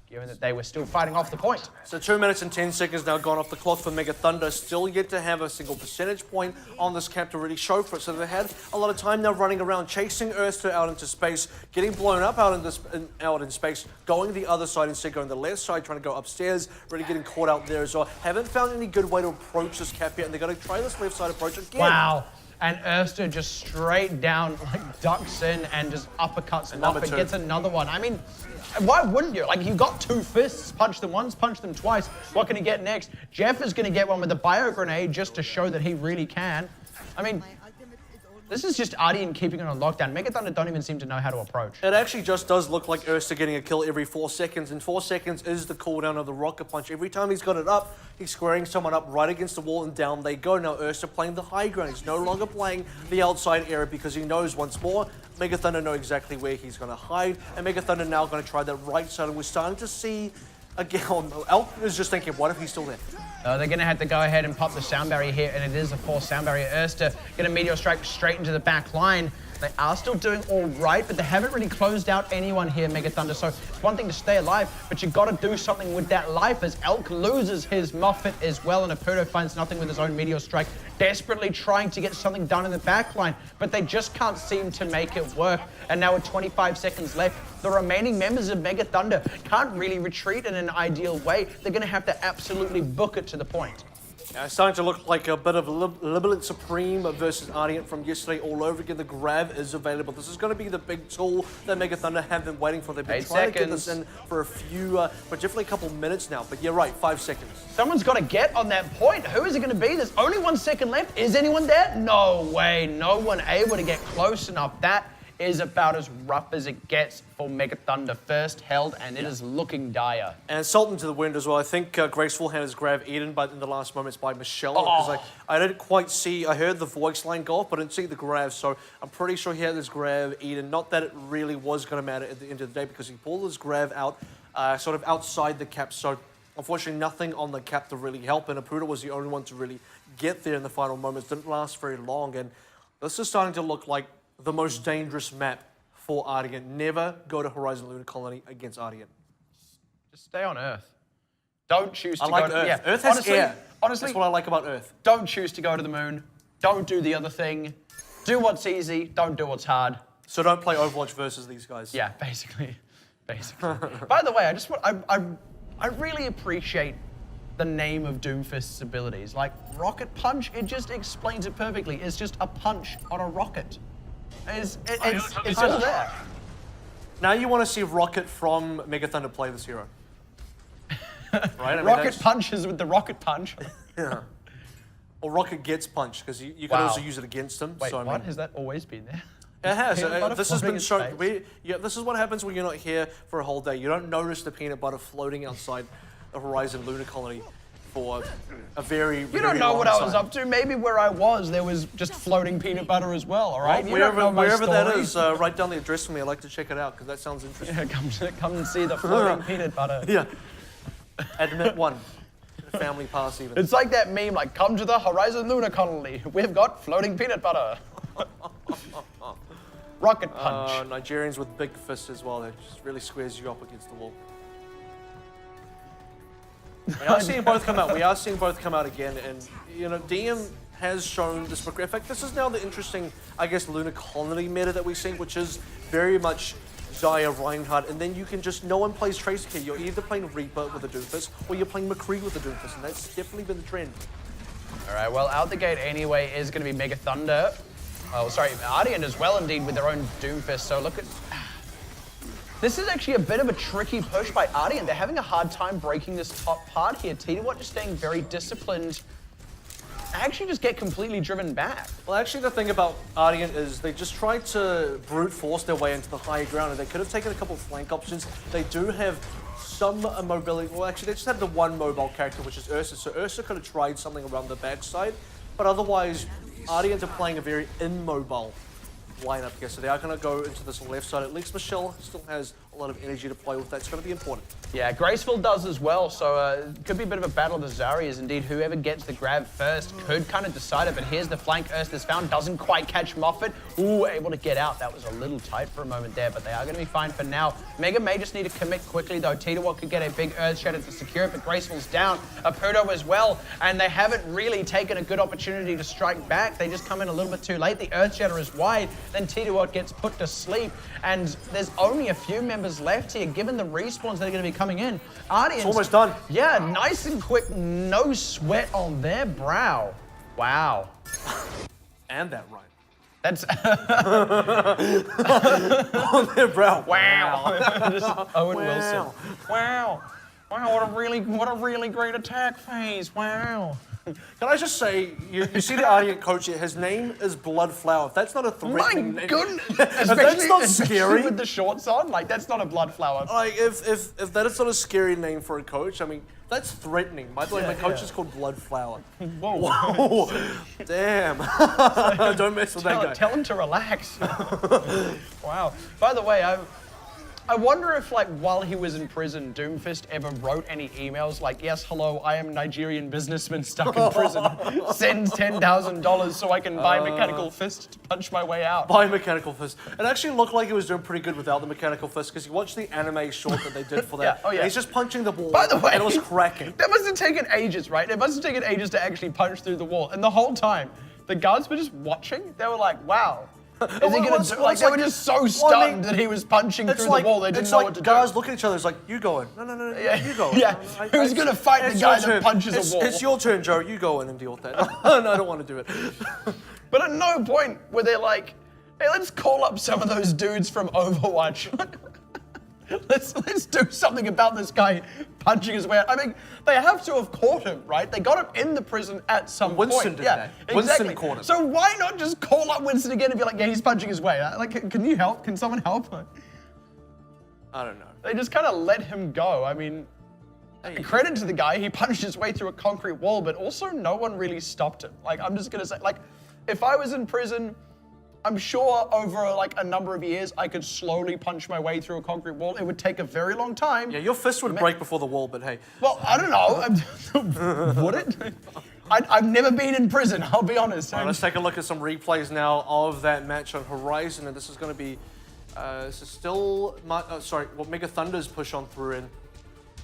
given that they were still fighting off the point. So 2 minutes and 10 seconds now gone off the clock for Mega Thunder. Still yet to have a single percentage point on this cap to really show for it. So they had a lot of time now running around, chasing Ursta out into space, getting blown up out in space, going the other side instead, going the left side, trying to go upstairs, really getting caught out there as well. Haven't found any good way to approach this cap yet, and they're going to try this left side approach again. Wow. And Ursta just straight down, like ducks in and just uppercuts Muppet, gets another one. I mean, why wouldn't you? Like, you got two fists, punch them once, punch them twice. What can he get next? Jeff is going to get one with the bio grenade just to show that he really can. I mean, this is just Ardeont keeping it on lockdown. Mega Thunder don't even seem to know how to approach. It actually just does look like Ursta getting a kill every 4 seconds, and 4 seconds is the cooldown of the rocket punch. Every time he's got it up, he's squaring someone up right against the wall, and down they go. Now Ursta playing the high ground. He's no longer playing the outside area because he knows once more Mega Thunder know exactly where he's going to hide, and Mega Thunder now going to try that right side, and we're starting to see again. Elk is just thinking, what if he's still there? They're going to have to go ahead and pop the sound barrier here, and it is a forced sound barrier. Ursta get a meteor strike straight into the back line. They are still doing all right, but they haven't really closed out anyone here, Mega Thunder. So it's one thing to stay alive, but you've got to do something with that life as Elk loses his Muffet as well, and Apudo finds nothing with his own meteor strike, desperately trying to get something done in the back line, but they just can't seem to make it work. And now with 25 seconds left, the remaining members of Mega Thunder can't really retreat in an ideal way. They're going to have to absolutely book it to the point. Yeah, it's starting to look like a bit of Liberate Supreme versus Ardeont from yesterday all over again. The grab is available. This is going to be the big tool that Mega Thunder have been waiting for. They've been trying to get this in for a few, for definitely a couple minutes now. But you're right, 5 seconds. Someone's got to get on that point. Who is it going to be? There's only 1 second left. Is anyone there? No way. No one able to get close enough. That is about as rough as it gets for Mega Thunder. First held, and it is looking dire. And Sultan to the wind as well. I think Graceful had his grab eaten in the last moments by Michelle. Because I didn't quite see, I heard the voice line go off, but I didn't see the grab. So I'm pretty sure he had his grab eaten. Not that it really was going to matter at the end of the day, because he pulled his grab out sort of outside the cap. So unfortunately, nothing on the cap to really help. And Apudo was the only one to really get there in the final moments. Didn't last very long. And this is starting to look like the most dangerous map for Ardeont. Never go to Horizon Lunar Colony against Ardeont. Just stay on Earth. Don't choose to I like go to Earth. Yeah. Earth has air. Honestly, that's what I like about Earth. Don't choose to go to the moon. Don't do the other thing. Do what's easy. Don't do what's hard. So don't play Overwatch versus these guys. Yeah, basically. By the way, I just want I really appreciate the name of Doomfist's abilities. Like Rocket Punch, it just explains it perfectly. It's just a punch on a rocket. It's all there. Now you want to see Rocket from Mega Thunder play this hero. Right? I mean, Rocket punches with the Rocket Punch. Yeah. Or Rocket gets punched, because you can also use it against him. Wait, so, what? Has that always been there? It has. Peanut butter This has been floating in shown. This is what happens when you're not here for a whole day. You don't notice the peanut butter floating outside the Horizon Lunar Colony for a very, You don't know what I was up to. Maybe where I was, there was just floating peanut butter as well, all right? Well, wherever that is, write down the address for me. I'd like to check it out, because that sounds interesting. Yeah, come and see the floating peanut butter. Yeah. Admit one. family pass even. It's like that meme, like, come to the Horizon Lunar colony. We've got floating peanut butter. Rocket punch. Nigerians with big fists as well. That just really squares you up against the wall. We are seeing both come out. We are seeing both come out again, and you know, DM has shown this. In fact, this is now the interesting, I guess, Lunar colony meta that we've seen, which is very much Zaya, Reinhardt, and then you can just, no one plays Tracer here. You're either playing Reaper with a Doomfist, or you're playing McCree with a Doomfist, and that's definitely been the trend. All right, well, out the gate anyway is going to be Mega Thunder. Oh, sorry, Ardeont as well, indeed, with their own Doomfist. So look at... This is actually a bit of a tricky push by Ardeont. They're having a hard time breaking this top part here. TDWAT just staying very disciplined. Actually just get completely driven back. Well, actually, the thing about Ardeont is they just tried to brute force their way into the higher ground, and they could have taken a couple of flank options. They do have some mobility. Well, actually, they just have the one mobile character, which is Ursa. So Ursa could have tried something around the backside, but otherwise, Ardeont are playing a very immobile lineup here. So they are going to go into this left side. At least Michelle still has a lot of energy to play with. That's going to be important. Yeah, Graceful does as well, so it could be a bit of a battle of the Zarya's. Indeed, whoever gets the grab first could kind of decide it, but here's the flank Ursa's found, doesn't quite catch Moffat. Ooh, able to get out. That was a little tight for a moment there, but they are going to be fine for now. Mega may just need to commit quickly, though. TDWAT could get a big Earth Shatter to secure it, but Graceful's down. Apudo as well, and they haven't really taken a good opportunity to strike back. They just come in a little bit too late. The Earth Shatter is wide, then TDWAT gets put to sleep, and there's only a few members left here, given the respawns that are going to be coming in. It's almost done. Yeah, nice and quick, no sweat on their brow. Wow. And that right. That's on their brow. Wow. Just Owen Wow. Wilson. Wow. Wow, what a really great attack phase. Wow. Can I just say, you see the Ardeont coach here, his name is Bloodflower. If that's not a threatening My name, goodness. if that's not scary, with the shorts on, like that's not a Bloodflower. like if that is not a scary name for a coach, I mean, that's threatening. By the way, my coach is called Bloodflower. Whoa. Whoa. Damn. Don't mess with that guy. Tell him to relax. Wow. By the way, I wonder if, like, while he was in prison, Doomfist ever wrote any emails like, yes, hello, I am a Nigerian businessman stuck in prison. Sends $10,000 so I can buy Mechanical Fist to punch my way out. Buy Mechanical Fist. It actually looked like he was doing pretty good without the Mechanical Fist, because you watched the anime short that they did for that. Yeah. Oh, yeah. And he's just punching the wall. By the way, and it was cracking. That must have taken ages, right? It must have taken ages to actually punch through the wall. And the whole time, the guards were just watching. They were like, wow. Is he gonna do, like, they were just so stunned that he was punching through the wall, they didn't know what to do. Guys look at each other, it's like, you go in. No, Yeah. you go in. Yeah. Who's gonna fight the guy that punches a wall? It's your turn, Joe. You go in and deal with that. No, I don't want to do it. But at no point were they like, hey, let's call up some of those dudes from Overwatch. Let's do something about this guy punching his way out. I mean, they have to have caught him, right? They got him in the prison at some Winston point. did Yeah, that. exactly. Winston caught him. So why not just call up Winston again and be like, yeah, he's punching his way out? Like, can you help? Can someone help? I don't know. They just kind of let him go. I mean, credit to the guy, he punched his way through a concrete wall, but also no one really stopped him. Like, I'm just gonna say, like, if I was in prison, I'm sure over like a number of years, I could slowly punch my way through a concrete wall. It would take a very long time. Yeah, your fist would break before the wall, but hey. Well, I don't know. Would it? I've never been in prison, I'll be honest. All right, let's take a look at some replays now of that match on Horizon, and this is going to be, this is still, Mega Thunder's push on through, and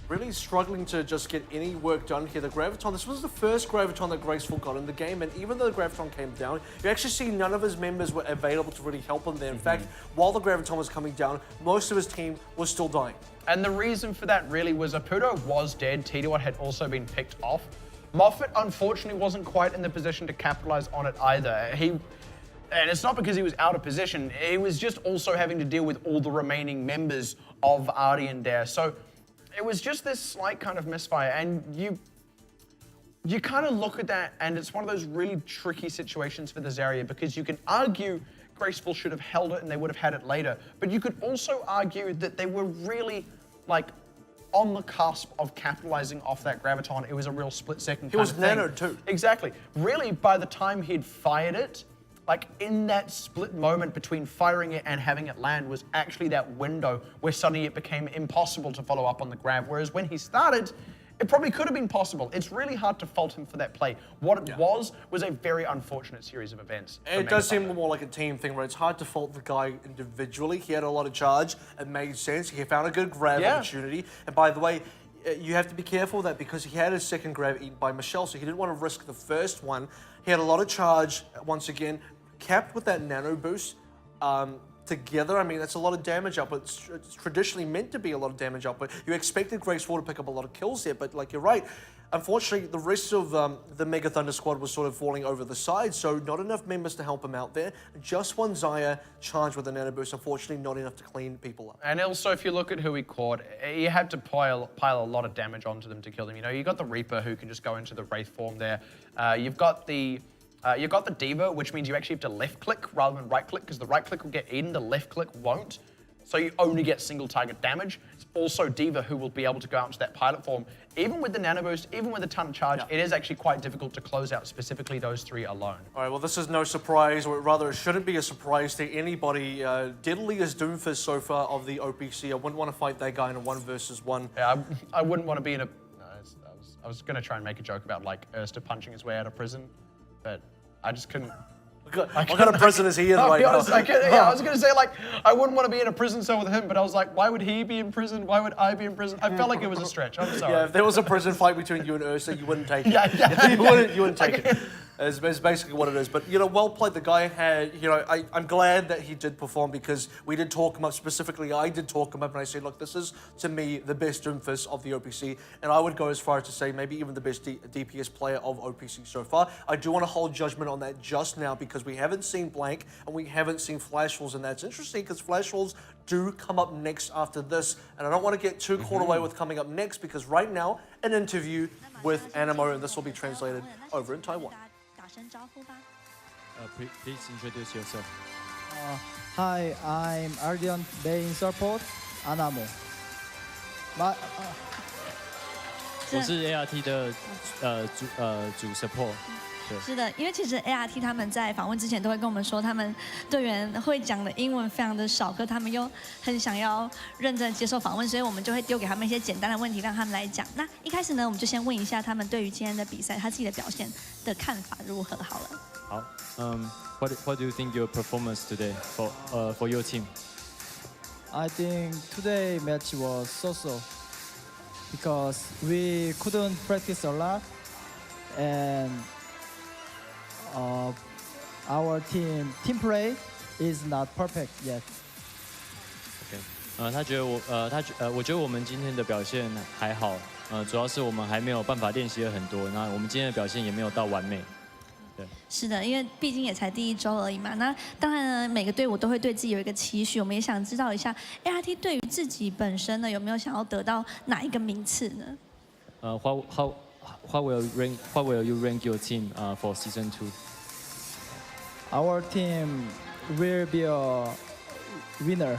really struggling to just get any work done here. The Graviton, this was the first Graviton that Graceful got in the game, and even though the Graviton came down, you actually see none of his members were available to really help him there. In fact, while the Graviton was coming down, most of his team was still dying. And the reason for that really was Apudo was dead. TDWAT had also been picked off. Moffat, unfortunately, wasn't quite in the position to capitalize on it either. And it's not because he was out of position, he was just also having to deal with all the remaining members of Ardeont there. So it was just this slight kind of misfire, and you kind of look at that, and it's one of those really tricky situations for the Zarya, because you can argue Graceful should have held it and they would have had it later, but you could also argue that they were really, like, on the cusp of capitalizing off that Graviton. It was a real split-second kind of thing. He was nanoed too. Exactly. Really, by the time he'd fired it, like in that split moment between firing it and having it land was actually that window where suddenly it became impossible to follow up on the grab. Whereas when he started, It probably could have been possible. It's really hard to fault him for that play. What it was a very unfortunate series of events. It does seem more like a team thing where it's hard to fault the guy individually. He had a lot of charge. It made sense. He found a good grab opportunity. And by the way, you have to be careful of that because he had his second grab eaten by Michelle, so he didn't want to risk the first one. He had a lot of charge, once again, capped with that nano boost. Together, I mean, that's a lot of damage output. It's traditionally meant to be a lot of damage output. You expected Graceful to pick up a lot of kills there, but like you're right. Unfortunately, the rest of the Mega Thunder squad was sort of falling over the side, so not enough members to help him out there. Just one Xayah charged with a nano boost, unfortunately not enough to clean people up. And also, if you look at who he caught, you had to pile a lot of damage onto them to kill them. You know, you got the Reaper who can just go into the Wraith form there. You've got the Diva, which means you actually have to left click rather than right click, because the right click will get eaten, the left click won't. So you only get single target damage. It's also Diva who will be able to go out into that pilot form. Even with the nano boost, even with a ton of charge, it is actually quite difficult to close out specifically those three alone. All right, well, this is no surprise, or rather, it shouldn't be a surprise to anybody. Deadly is Doomfist so far of the OPC. I wouldn't want to fight that guy in a 1v1. Yeah, I wouldn't want to be in a... No, I was going to try and make a joke about, like, Erster punching his way out of prison, but I just couldn't... What kind of prison is he in right now? I was going to say, like, I wouldn't want to be in a prison cell with him, but I was like, why would he be in prison? Why would I be in prison? I felt like it was a stretch. I'm sorry. Yeah, if there was a prison fight between you and Ursa, you wouldn't take it. Yeah. You wouldn't take it. It's basically what it is. But, you know, well played. The guy had, you know, I'm glad that he did perform because we did talk him up. Specifically, I did talk him up and I said, look, this is, to me, the best Doomfist of the OPC. And I would go as far as to say maybe even the best DPS player of OPC so far. I do want to hold judgment on that just now because we haven't seen Blank and we haven't seen Flash Wolves. And that's interesting because Flash Wolves do come up next after this. And I don't want to get too caught away with coming up next because right now, an interview with Animo, and this will be translated over in Taiwan. Please introduce yourself. Hi, I'm Ardeont main support, Anamo. 我是 ART 的主 support。是的，因为其实 ART 他们在访问之前都会跟我们说，他们队员会讲的英文非常的少，可他们又很想要认真接受访问，所以我们就会丢给他们一些简单的问题，让他们来讲。那一开始呢，我们就先问一下他们对于今天的比赛，他自己的表现的看法如何好了。好，What do you think your performance today for your team? I think today match was so-so because we couldn't practice a lot and our team play is not perfect yet. OK，我觉得我们今天的表现还好，主要是我们还没有办法练习了很多，那我们今天的表现也没有到完美。对，是的，因为毕竟也才第1周而已嘛。那当然呢，每个队伍都会对自己有一个期许，我们也想知道一下 ART 对于自己本身呢，有没有想要得到哪一个名次呢？What will you rank your team for season 2? Our team will be a winner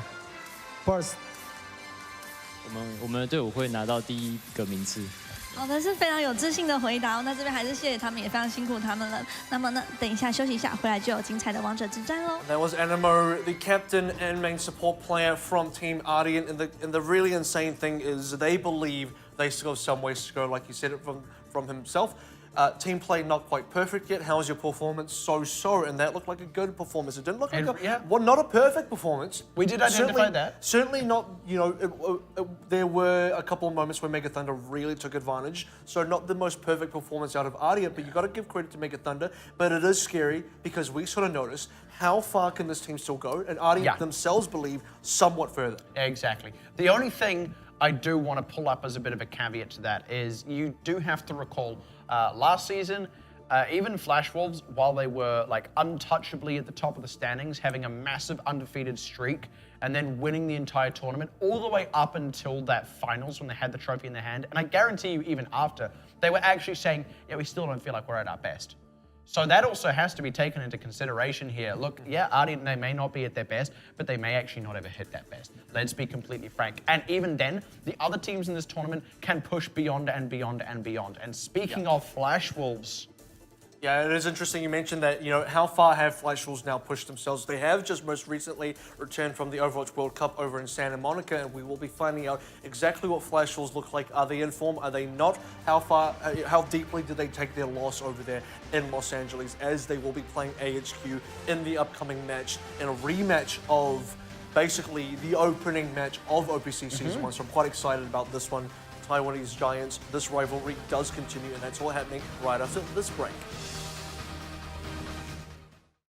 first. 我们的队伍会拿到第1个名次。好的，是非常有自信的回答。那这边还是谢谢他们，也非常辛苦他们了。那么呢，等一下休息一下，回来就有精彩的王者之战喽。That was Animo, the captain and main support player from Team Ardeont. And the really insane thing is they believe they still have some ways to go, like he said it from himself. Team play not quite perfect yet. How's your performance? So, and that looked like a good performance. It didn't look like not a perfect performance. We did identify that. Certainly not, you know, there were a couple of moments where Mega Thunder really took advantage. So not the most perfect performance out of Ardeont, but you got to give credit to Mega Thunder. But it is scary because we sort of noticed how far can this team still go? And Ardeont themselves believe somewhat further. Exactly. The only thing I do want to pull up as a bit of a caveat to that is you do have to recall last season, even Flash Wolves, while they were like untouchably at the top of the standings, having a massive undefeated streak and then winning the entire tournament all the way up until that finals when they had the trophy in their hand. And I guarantee you, even after, they were actually saying, yeah, we still don't feel like we're at our best. So that also has to be taken into consideration here. Look, yeah, Ardeont, they may not be at their best, but they may actually not ever hit that best. Let's be completely frank. And even then, the other teams in this tournament can push beyond and beyond and beyond. And speaking of Flash Wolves, Yeah, it is interesting you mentioned that, you know, how far have Flash Wolves now pushed themselves? They have just most recently returned from the Overwatch World Cup over in Santa Monica, and we will be finding out exactly what Flash Wolves look like. Are they in form? Are they not? How deeply did they take their loss over there in Los Angeles, as they will be playing AHQ in the upcoming match, in a rematch of basically the opening match of OPC Season 1, so I'm quite excited about this one. Taiwanese Giants, this rivalry does continue, and that's all happening right after this break.